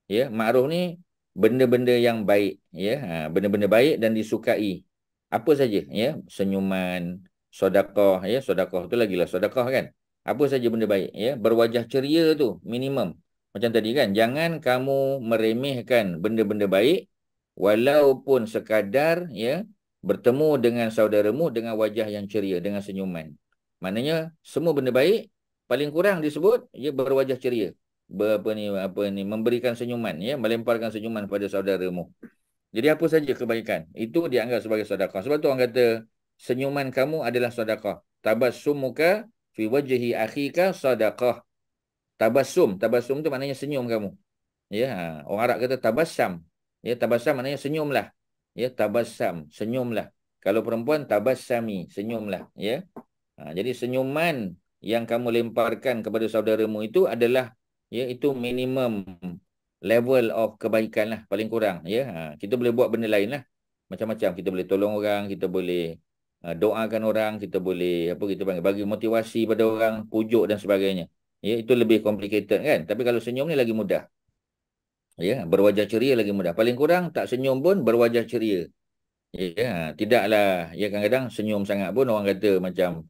Ya, ma'ruf ni benda-benda yang baik. Ya, benda-benda baik dan disukai. Apa saja, ya, senyuman, sedekah, ya, sedekah tu lagilah sedekah kan. Apa saja benda baik, ya, berwajah ceria tu minimum. Macam tadi kan, jangan kamu meremehkan benda-benda baik walaupun sekadar ya bertemu dengan saudaramu dengan wajah yang ceria, dengan senyuman. Maknanya semua benda baik paling kurang disebut ya berwajah ceria. Memberikan senyuman, ya, melemparkan senyuman pada saudaramu. Jadi apa saja kebaikan itu dianggap sebagai sedekah. Sebab tu orang kata senyuman kamu adalah sedekah. Tabassumuka fi wajhi akhika sedekah. Tabassum tu maknanya senyum kamu. Ya, orang Arab kata tabassam. Ya, tabassam maknanya senyumlah. Ya, tabassam, senyumlah. Kalau perempuan tabassami, senyumlah, ya. Jadi senyuman yang kamu lemparkan kepada saudaramu itu adalah ya itu minimum level of kebaikan lah, paling kurang, ya. Kita boleh buat benda lain lah. Macam-macam, kita boleh tolong orang, kita boleh doakan orang, kita boleh kita panggil bagi motivasi pada orang, pujuk dan sebagainya. Ya, itu lebih complicated kan. Tapi kalau senyum ni lagi mudah. Ya, berwajah ceria lagi mudah. Paling kurang tak senyum pun berwajah ceria. Ya, tidaklah ya kadang-kadang senyum sangat pun orang kata macam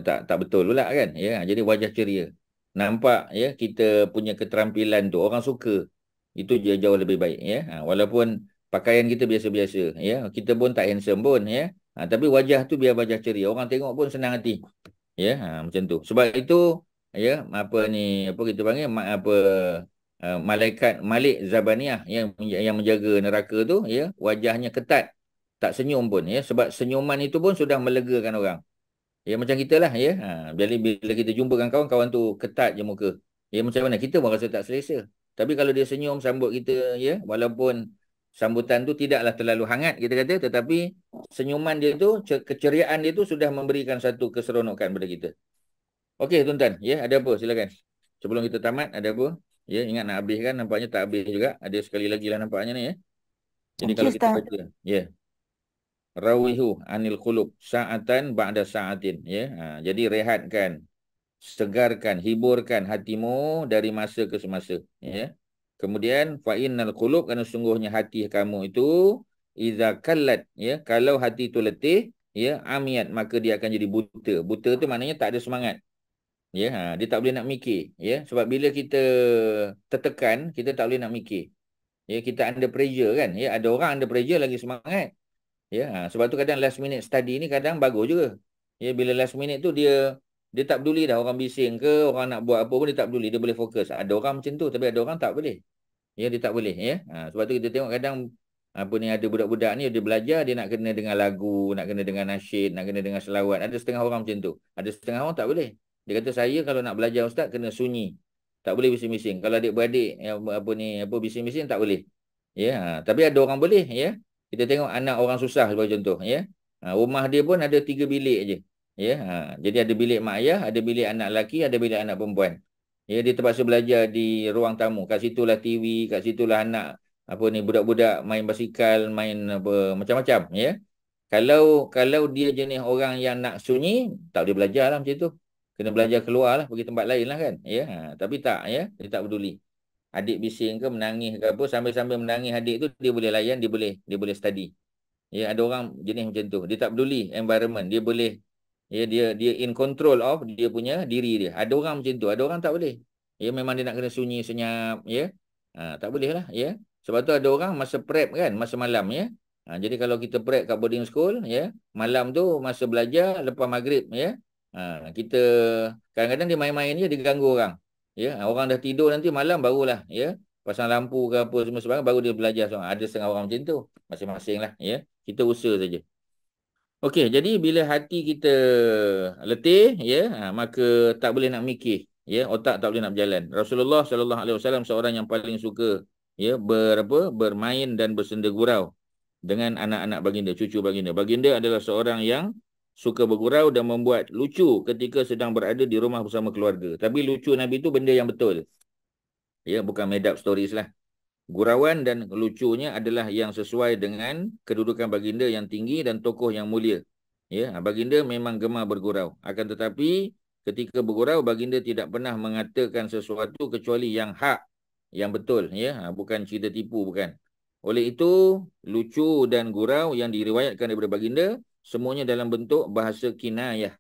tak betul pula kan. Ya, jadi wajah ceria. Nampak ya kita punya keterampilan tu orang suka. Itu jauh lebih baik, ya. Walaupun pakaian kita biasa-biasa, ya. Kita pun tak handsome pun, ya. Tapi wajah tu biar wajah ceria. Orang tengok pun senang hati. Ya, macam tu. Sebab itu ya kita panggil malaikat Malik Zabaniah yang menjaga neraka tu, ya, wajahnya ketat, tak senyum pun, ya, sebab senyuman itu pun sudah melegakan orang. Ya, macam kita lah, ya. Bila kita jumpakan kawan tu ketat je muka. Ya, macam mana kita pun rasa tak selesa. Tapi kalau dia senyum sambut kita, ya, walaupun sambutan tu tidaklah terlalu hangat kita kata, tetapi senyuman dia tu, keceriaan dia tu sudah memberikan satu keseronokan pada kita. Okey tuan-tuan, ya, ada apa silakan. Sebelum kita tamat ada apa? Ya, ingat nak habis kan, nampaknya tak habis juga. Ada sekali lagi lah nampaknya ni, ya. Jadi kalau kita baca, ya. Rawihu anil qulub sa'atan ba'da sa'atin, ya. Jadi rehatkan, segarkan, hiburkan hatimu dari masa ke semasa, ya. Kemudian fa innal qulub, kerana sungguhnya hati kamu itu iza kallat, ya, kalau hati itu letih, ya, amiyat, maka dia akan jadi buta. Buta tu maknanya tak ada semangat. Ya, dia tak boleh nak mikir, ya. Sebab bila kita tertekan, kita tak boleh nak mikir. Ya, kita under pressure kan, ya. Ada orang under pressure lagi semangat. Ya, sebab tu kadang last minute study ni kadang bagus juga. Ya, bila last minute tu dia tak peduli dah orang bising ke, orang nak buat apa pun dia tak peduli, dia boleh fokus. Ada orang macam tu, tapi ada orang tak boleh. Ya, dia tak boleh, ya. Sebab tu kita tengok kadang ada budak-budak ni dia belajar, dia nak kena dengan lagu, nak kena dengan nasyid, nak kena dengan selawat. Ada setengah orang macam tu. Ada setengah orang tak boleh. Dia kata saya kalau nak belajar ustaz kena sunyi. Tak boleh bising-bising. Kalau adik-beradik apa bising-bising tak boleh. Ya, tapi ada orang boleh, ya. Kita tengok anak orang susah sebagai contoh, ya. Rumah dia pun ada 3 bilik aje. Ya, jadi ada bilik mak ayah, ada bilik anak lelaki, ada bilik anak perempuan. Ya, dia terpaksa belajar di ruang tamu. Kat situlah TV, kat situlah anak budak-budak main basikal, main apa macam-macam, ya. Kalau dia jenis orang yang nak sunyi, tak boleh belajar lah macam tu. Kena belajar keluar lah, pergi tempat lain lah kan. Ya, tapi tak, ya, dia tak peduli. Adik bising ke menangis ke apa, sambil-sambil menangis adik tu dia boleh layan, dia boleh study. Ya, ada orang jenis macam tu. Dia tak peduli environment, dia boleh, ya, dia in control of dia punya diri dia. Ada orang macam tu, ada orang tak boleh. Ya, memang dia nak kena sunyi senyap, ya. Tak boleh lah, ya. Sebab tu ada orang masa prep kan, masa malam, ya. Jadi kalau kita prep kat boarding school, ya, malam tu masa belajar lepas maghrib, ya. Kita kadang-kadang dia main-main je, dia ganggu orang. Ya, orang dah tidur nanti malam barulah, ya, pasang lampu ke apa semua sebarang baru dia belajar seorang. Ada setengah orang macam tu. Masing-masing lah, ya. Kita usaha saja. Okey, jadi bila hati kita letih, ya, maka tak boleh nak mikir, ya, otak tak boleh nak berjalan. Rasulullah sallallahu alaihi wasallam seorang yang paling suka, ya, bermain dan bersenda gurau dengan anak-anak baginda, cucu baginda. Baginda adalah seorang yang suka bergurau dan membuat lucu ketika sedang berada di rumah bersama keluarga. Tapi lucu Nabi itu benda yang betul. Ya, bukan made up stories lah. Gurauan dan lucunya adalah yang sesuai dengan kedudukan baginda yang tinggi dan tokoh yang mulia. Ya, baginda memang gemar bergurau. Akan tetapi ketika bergurau, baginda tidak pernah mengatakan sesuatu kecuali yang hak, yang betul. Ya, bukan cerita tipu, bukan. Oleh itu, lucu dan gurau yang diriwayatkan daripada baginda semuanya dalam bentuk bahasa kinayah.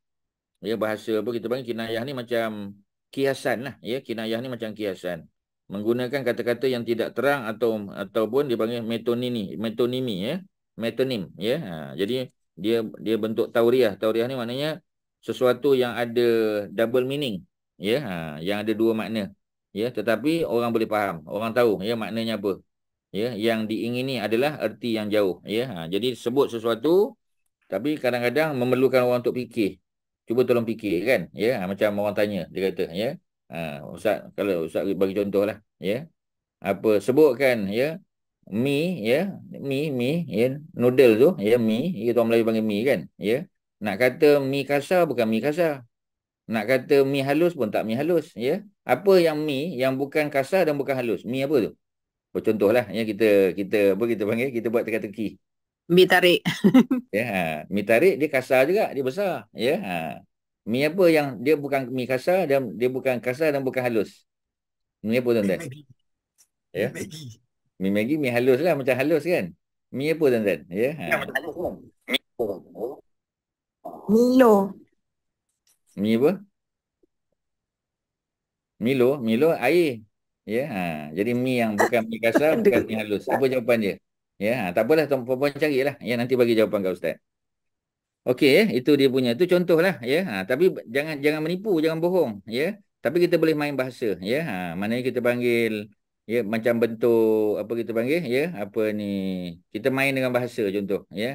Ya, bahasa apa kita panggil kinayah ni macam kiasan lah. Ya, kinayah ni macam kiasan. Menggunakan kata-kata yang tidak terang ataupun dipanggil metonimi, ya. Metonim, ya. Jadi dia bentuk tauriah. Tauriah ni maknanya sesuatu yang ada double meaning, ya. Yang ada dua makna. Ya, tetapi orang boleh faham, orang tahu, ya, maknanya apa. Ya, yang diingini adalah erti yang jauh, ya. Jadi sebut sesuatu tapi kadang-kadang memerlukan orang untuk fikir. Cuba tolong fikir kan, ya. Macam orang tanya, dia kata, ya. Ustaz, kalau Ustaz bagi contoh lah, ya. Apa sebutkan, ya, mi, ya, mi, ya, noodle tu, ya, mi, kita orang Melayu panggil mi kan, ya. Nak kata mi kasar bukan mi kasar. Nak kata mi halus pun tak mi halus, ya. Apa yang mi yang bukan kasar dan bukan halus? Mi apa tu? Contohlah, ya, kita apa kita panggil, kita buat teka-teki. Mi tarik. Ya, mi tarik dia kasar juga, dia besar, ya. Mi apa yang dia bukan mi kasar dan dia bukan kasar dan bukan halus? Mi apa tuan-tuan? Ya. Mi Maggi, mi halus lah, macam halus kan. Mi apa tuan-tuan? Ya. Milo. Mi apa? Milo air. Ya. Jadi mi yang bukan mi kasar, bukan mi halus. Apa jawapan dia? Ya, tak apalah, tuan-puan carilah. Ya, nanti bagi jawapan kat Ustaz. Okey, ya, itu dia punya. Itu contohlah, ya. Tapi jangan menipu, jangan bohong, ya. Tapi kita boleh main bahasa, ya. Maknanya kita panggil, ya, macam bentuk apa kita panggil, ya. Apa ni? Kita main dengan bahasa contoh, ya.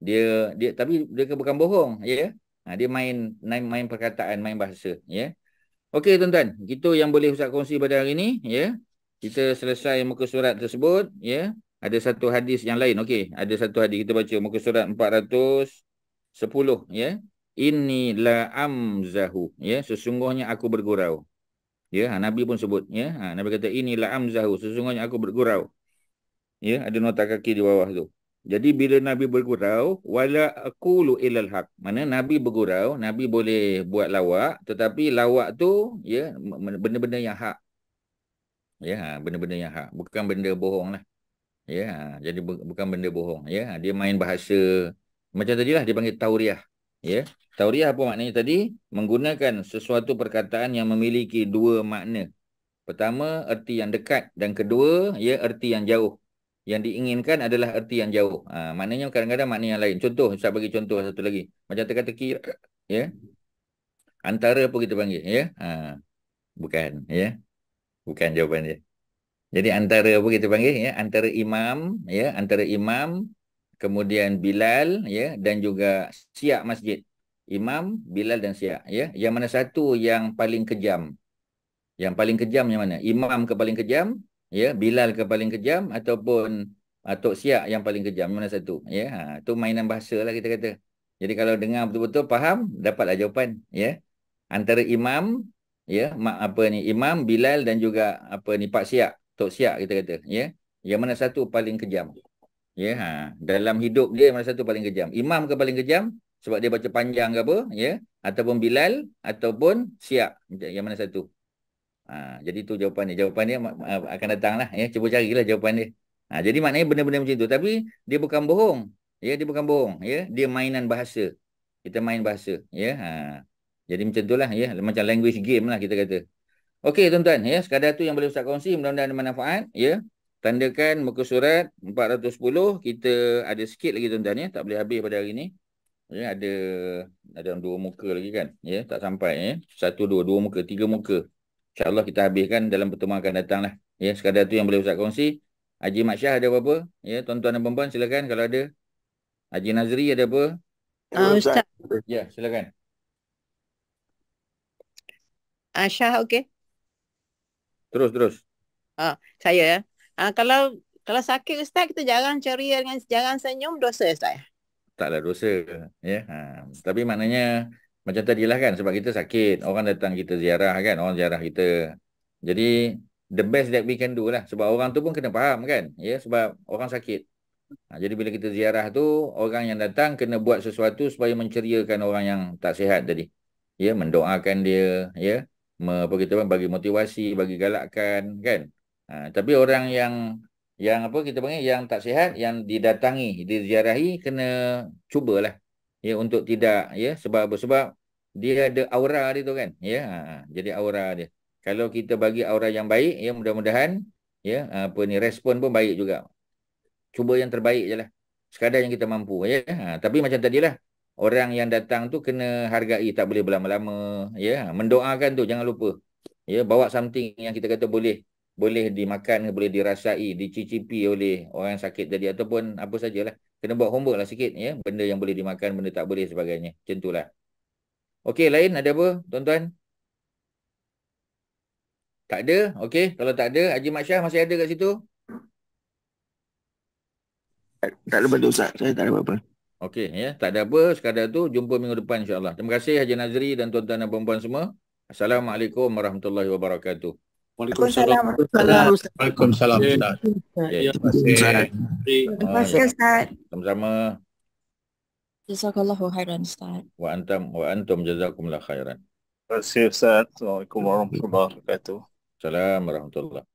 Dia tapi dia bukan bohong, ya. Dia main perkataan, main bahasa, ya. Okey tuan-tuan, itu yang boleh Ustaz kongsi pada hari ini, ya. Kita selesai muka surat tersebut, ya. Ada satu hadis yang lain, okey. Ada satu hadis kita baca muka surat 410, ya. Inni la amzahu, ya, sesungguhnya aku bergurau. Ya, Nabi pun sebut, ya. Nabi kata inni la amzahu, sesungguhnya aku bergurau. Ya, ada nota kaki di bawah tu. Jadi bila Nabi bergurau, wala aqulu ilal haq. Mana Nabi bergurau, Nabi boleh buat lawak, tetapi lawak tu, ya, benda-benda yang hak. Ya, benda-benda yang hak, bukan benda bohong lah. Ya, jadi bukan benda bohong, ya. Dia main bahasa macam tadilah dia panggil tauriah, ya. Tauriah apa maknanya tadi? Menggunakan sesuatu perkataan yang memiliki dua makna. Pertama, erti yang dekat, dan kedua, ya, erti yang jauh. Yang diinginkan adalah erti yang jauh. Maknanya kadang-kadang makna yang lain. Contoh, saya bagi contoh satu lagi. Macam teka-teki, ya. Antara apa kita panggil, ya? Bukan, ya. Bukan jawapan dia. Jadi antara apa kita panggil, ya, antara imam, ya, antara imam, kemudian Bilal, ya, dan juga Syiah masjid. Imam, Bilal dan Syiah, ya. Yang mana satu yang paling kejam? Yang paling kejam yang mana? Imam ke paling kejam, ya, Bilal ke paling kejam ataupun Tok Siak yang paling kejam, mana satu? Ya, tu mainan bahasa lah kita kata. Jadi kalau dengar betul-betul faham, dapatlah jawapan, ya. Antara imam, ya, Imam, Bilal dan juga Pak Siak, Tok Siak kita kata, ya. Yang mana satu paling kejam? Ya, dalam hidup dia mana satu paling kejam? Imam ke paling kejam sebab dia baca panjang ke apa, ya, ataupun Bilal ataupun Siak, yang mana satu? Jadi tu jawapan dia akan datang lah, ya. Cuba carilah jawapan dia. Jadi maknanya benda-benda macam tu, tapi dia bukan bohong, ya, dia bukan bohong, ya, dia mainan bahasa. Kita main bahasa, ya. Jadi macam itulah, ya, macam language game lah kita kata. Okey tuan-tuan, ya, sekadar tu yang boleh Ustaz kongsi, mudah-mudahan ada manfaat, ya. Tandakan muka surat 410, kita ada sikit lagi tuan-tuan, ya, tak boleh habis pada hari ni. Ya, ada 2 muka lagi kan, ya, tak sampai, ya. 1 2 muka, 3 muka. InsyaAllah kita habiskan dalam pertemuan akan datang lah. Ya, sekadar tu yang boleh Ustaz kongsi. Haji Mat Syah ada apa-apa? Ya, tuan-tuan dan puan-puan silakan kalau ada. Haji Nazri ada apa? Ustaz. Ya, silakan. Syah, okey. Terus. Saya ya. Kalau sakit Ustaz, kita jarang ceria dengan jarang senyum, dosa Ustaz. Taklah dosa, ya. Tapi maknanya macam tadilah kan, sebab kita sakit, orang datang kita ziarah kan, orang ziarah kita. Jadi the best that we can do lah, sebab orang tu pun kena faham kan, ya, sebab orang sakit. Jadi bila kita ziarah tu, orang yang datang kena buat sesuatu supaya menceriakan orang yang tak sihat tadi. Ya, mendoakan dia, ya, bagi motivasi, bagi galakkan kan. Tapi orang yang apa kita panggil, yang tak sihat, yang didatangi, diziarahi, kena cubalah, ya, untuk tidak, ya, sebab dia ada aura dia tu kan, ya. Jadi aura dia, kalau kita bagi aura yang baik, ya, mudah-mudahan, ya, respon pun baik juga. Cuba yang terbaik je lah, sekadar yang kita mampu, ya. Tapi macam tadilah, orang yang datang tu kena hargai, tak boleh berlama-lama, ya. Mendoakan tu jangan lupa, ya, bawa something yang kita kata boleh dimakan, boleh dirasai, dicicipi oleh orang yang sakit tadi, ataupun apa sajalah. Kena buat homework lah sikit, ya, benda yang boleh dimakan, benda tak boleh sebagainya. Macam itulah. Okey, lain ada apa tuan-tuan? Tak ada? Okey, kalau tak ada, Haji Mat Syah masih ada kat situ? Tak ada benda Ustaz, saya tak ada apa-apa. Okey, ya, tak ada apa, sekadar tu jumpa minggu depan insya-Allah. Terima kasih Haji Nazri dan tuan-tuan dan puan-puan semua. Assalamualaikum warahmatullahi wabarakatuh. Waalaikumsalam. Waalaikumsalam Ustaz. Ya, Terima kasih. Terima kasih Ustaz. Sama-sama. Jazakallahu khairan Ustaz. Wa antum jazakumullah khairan. Terima kasih Ustaz. Assalamualaikum warahmatullahi wabarakatuh. Assalamualaikum warahmatullahi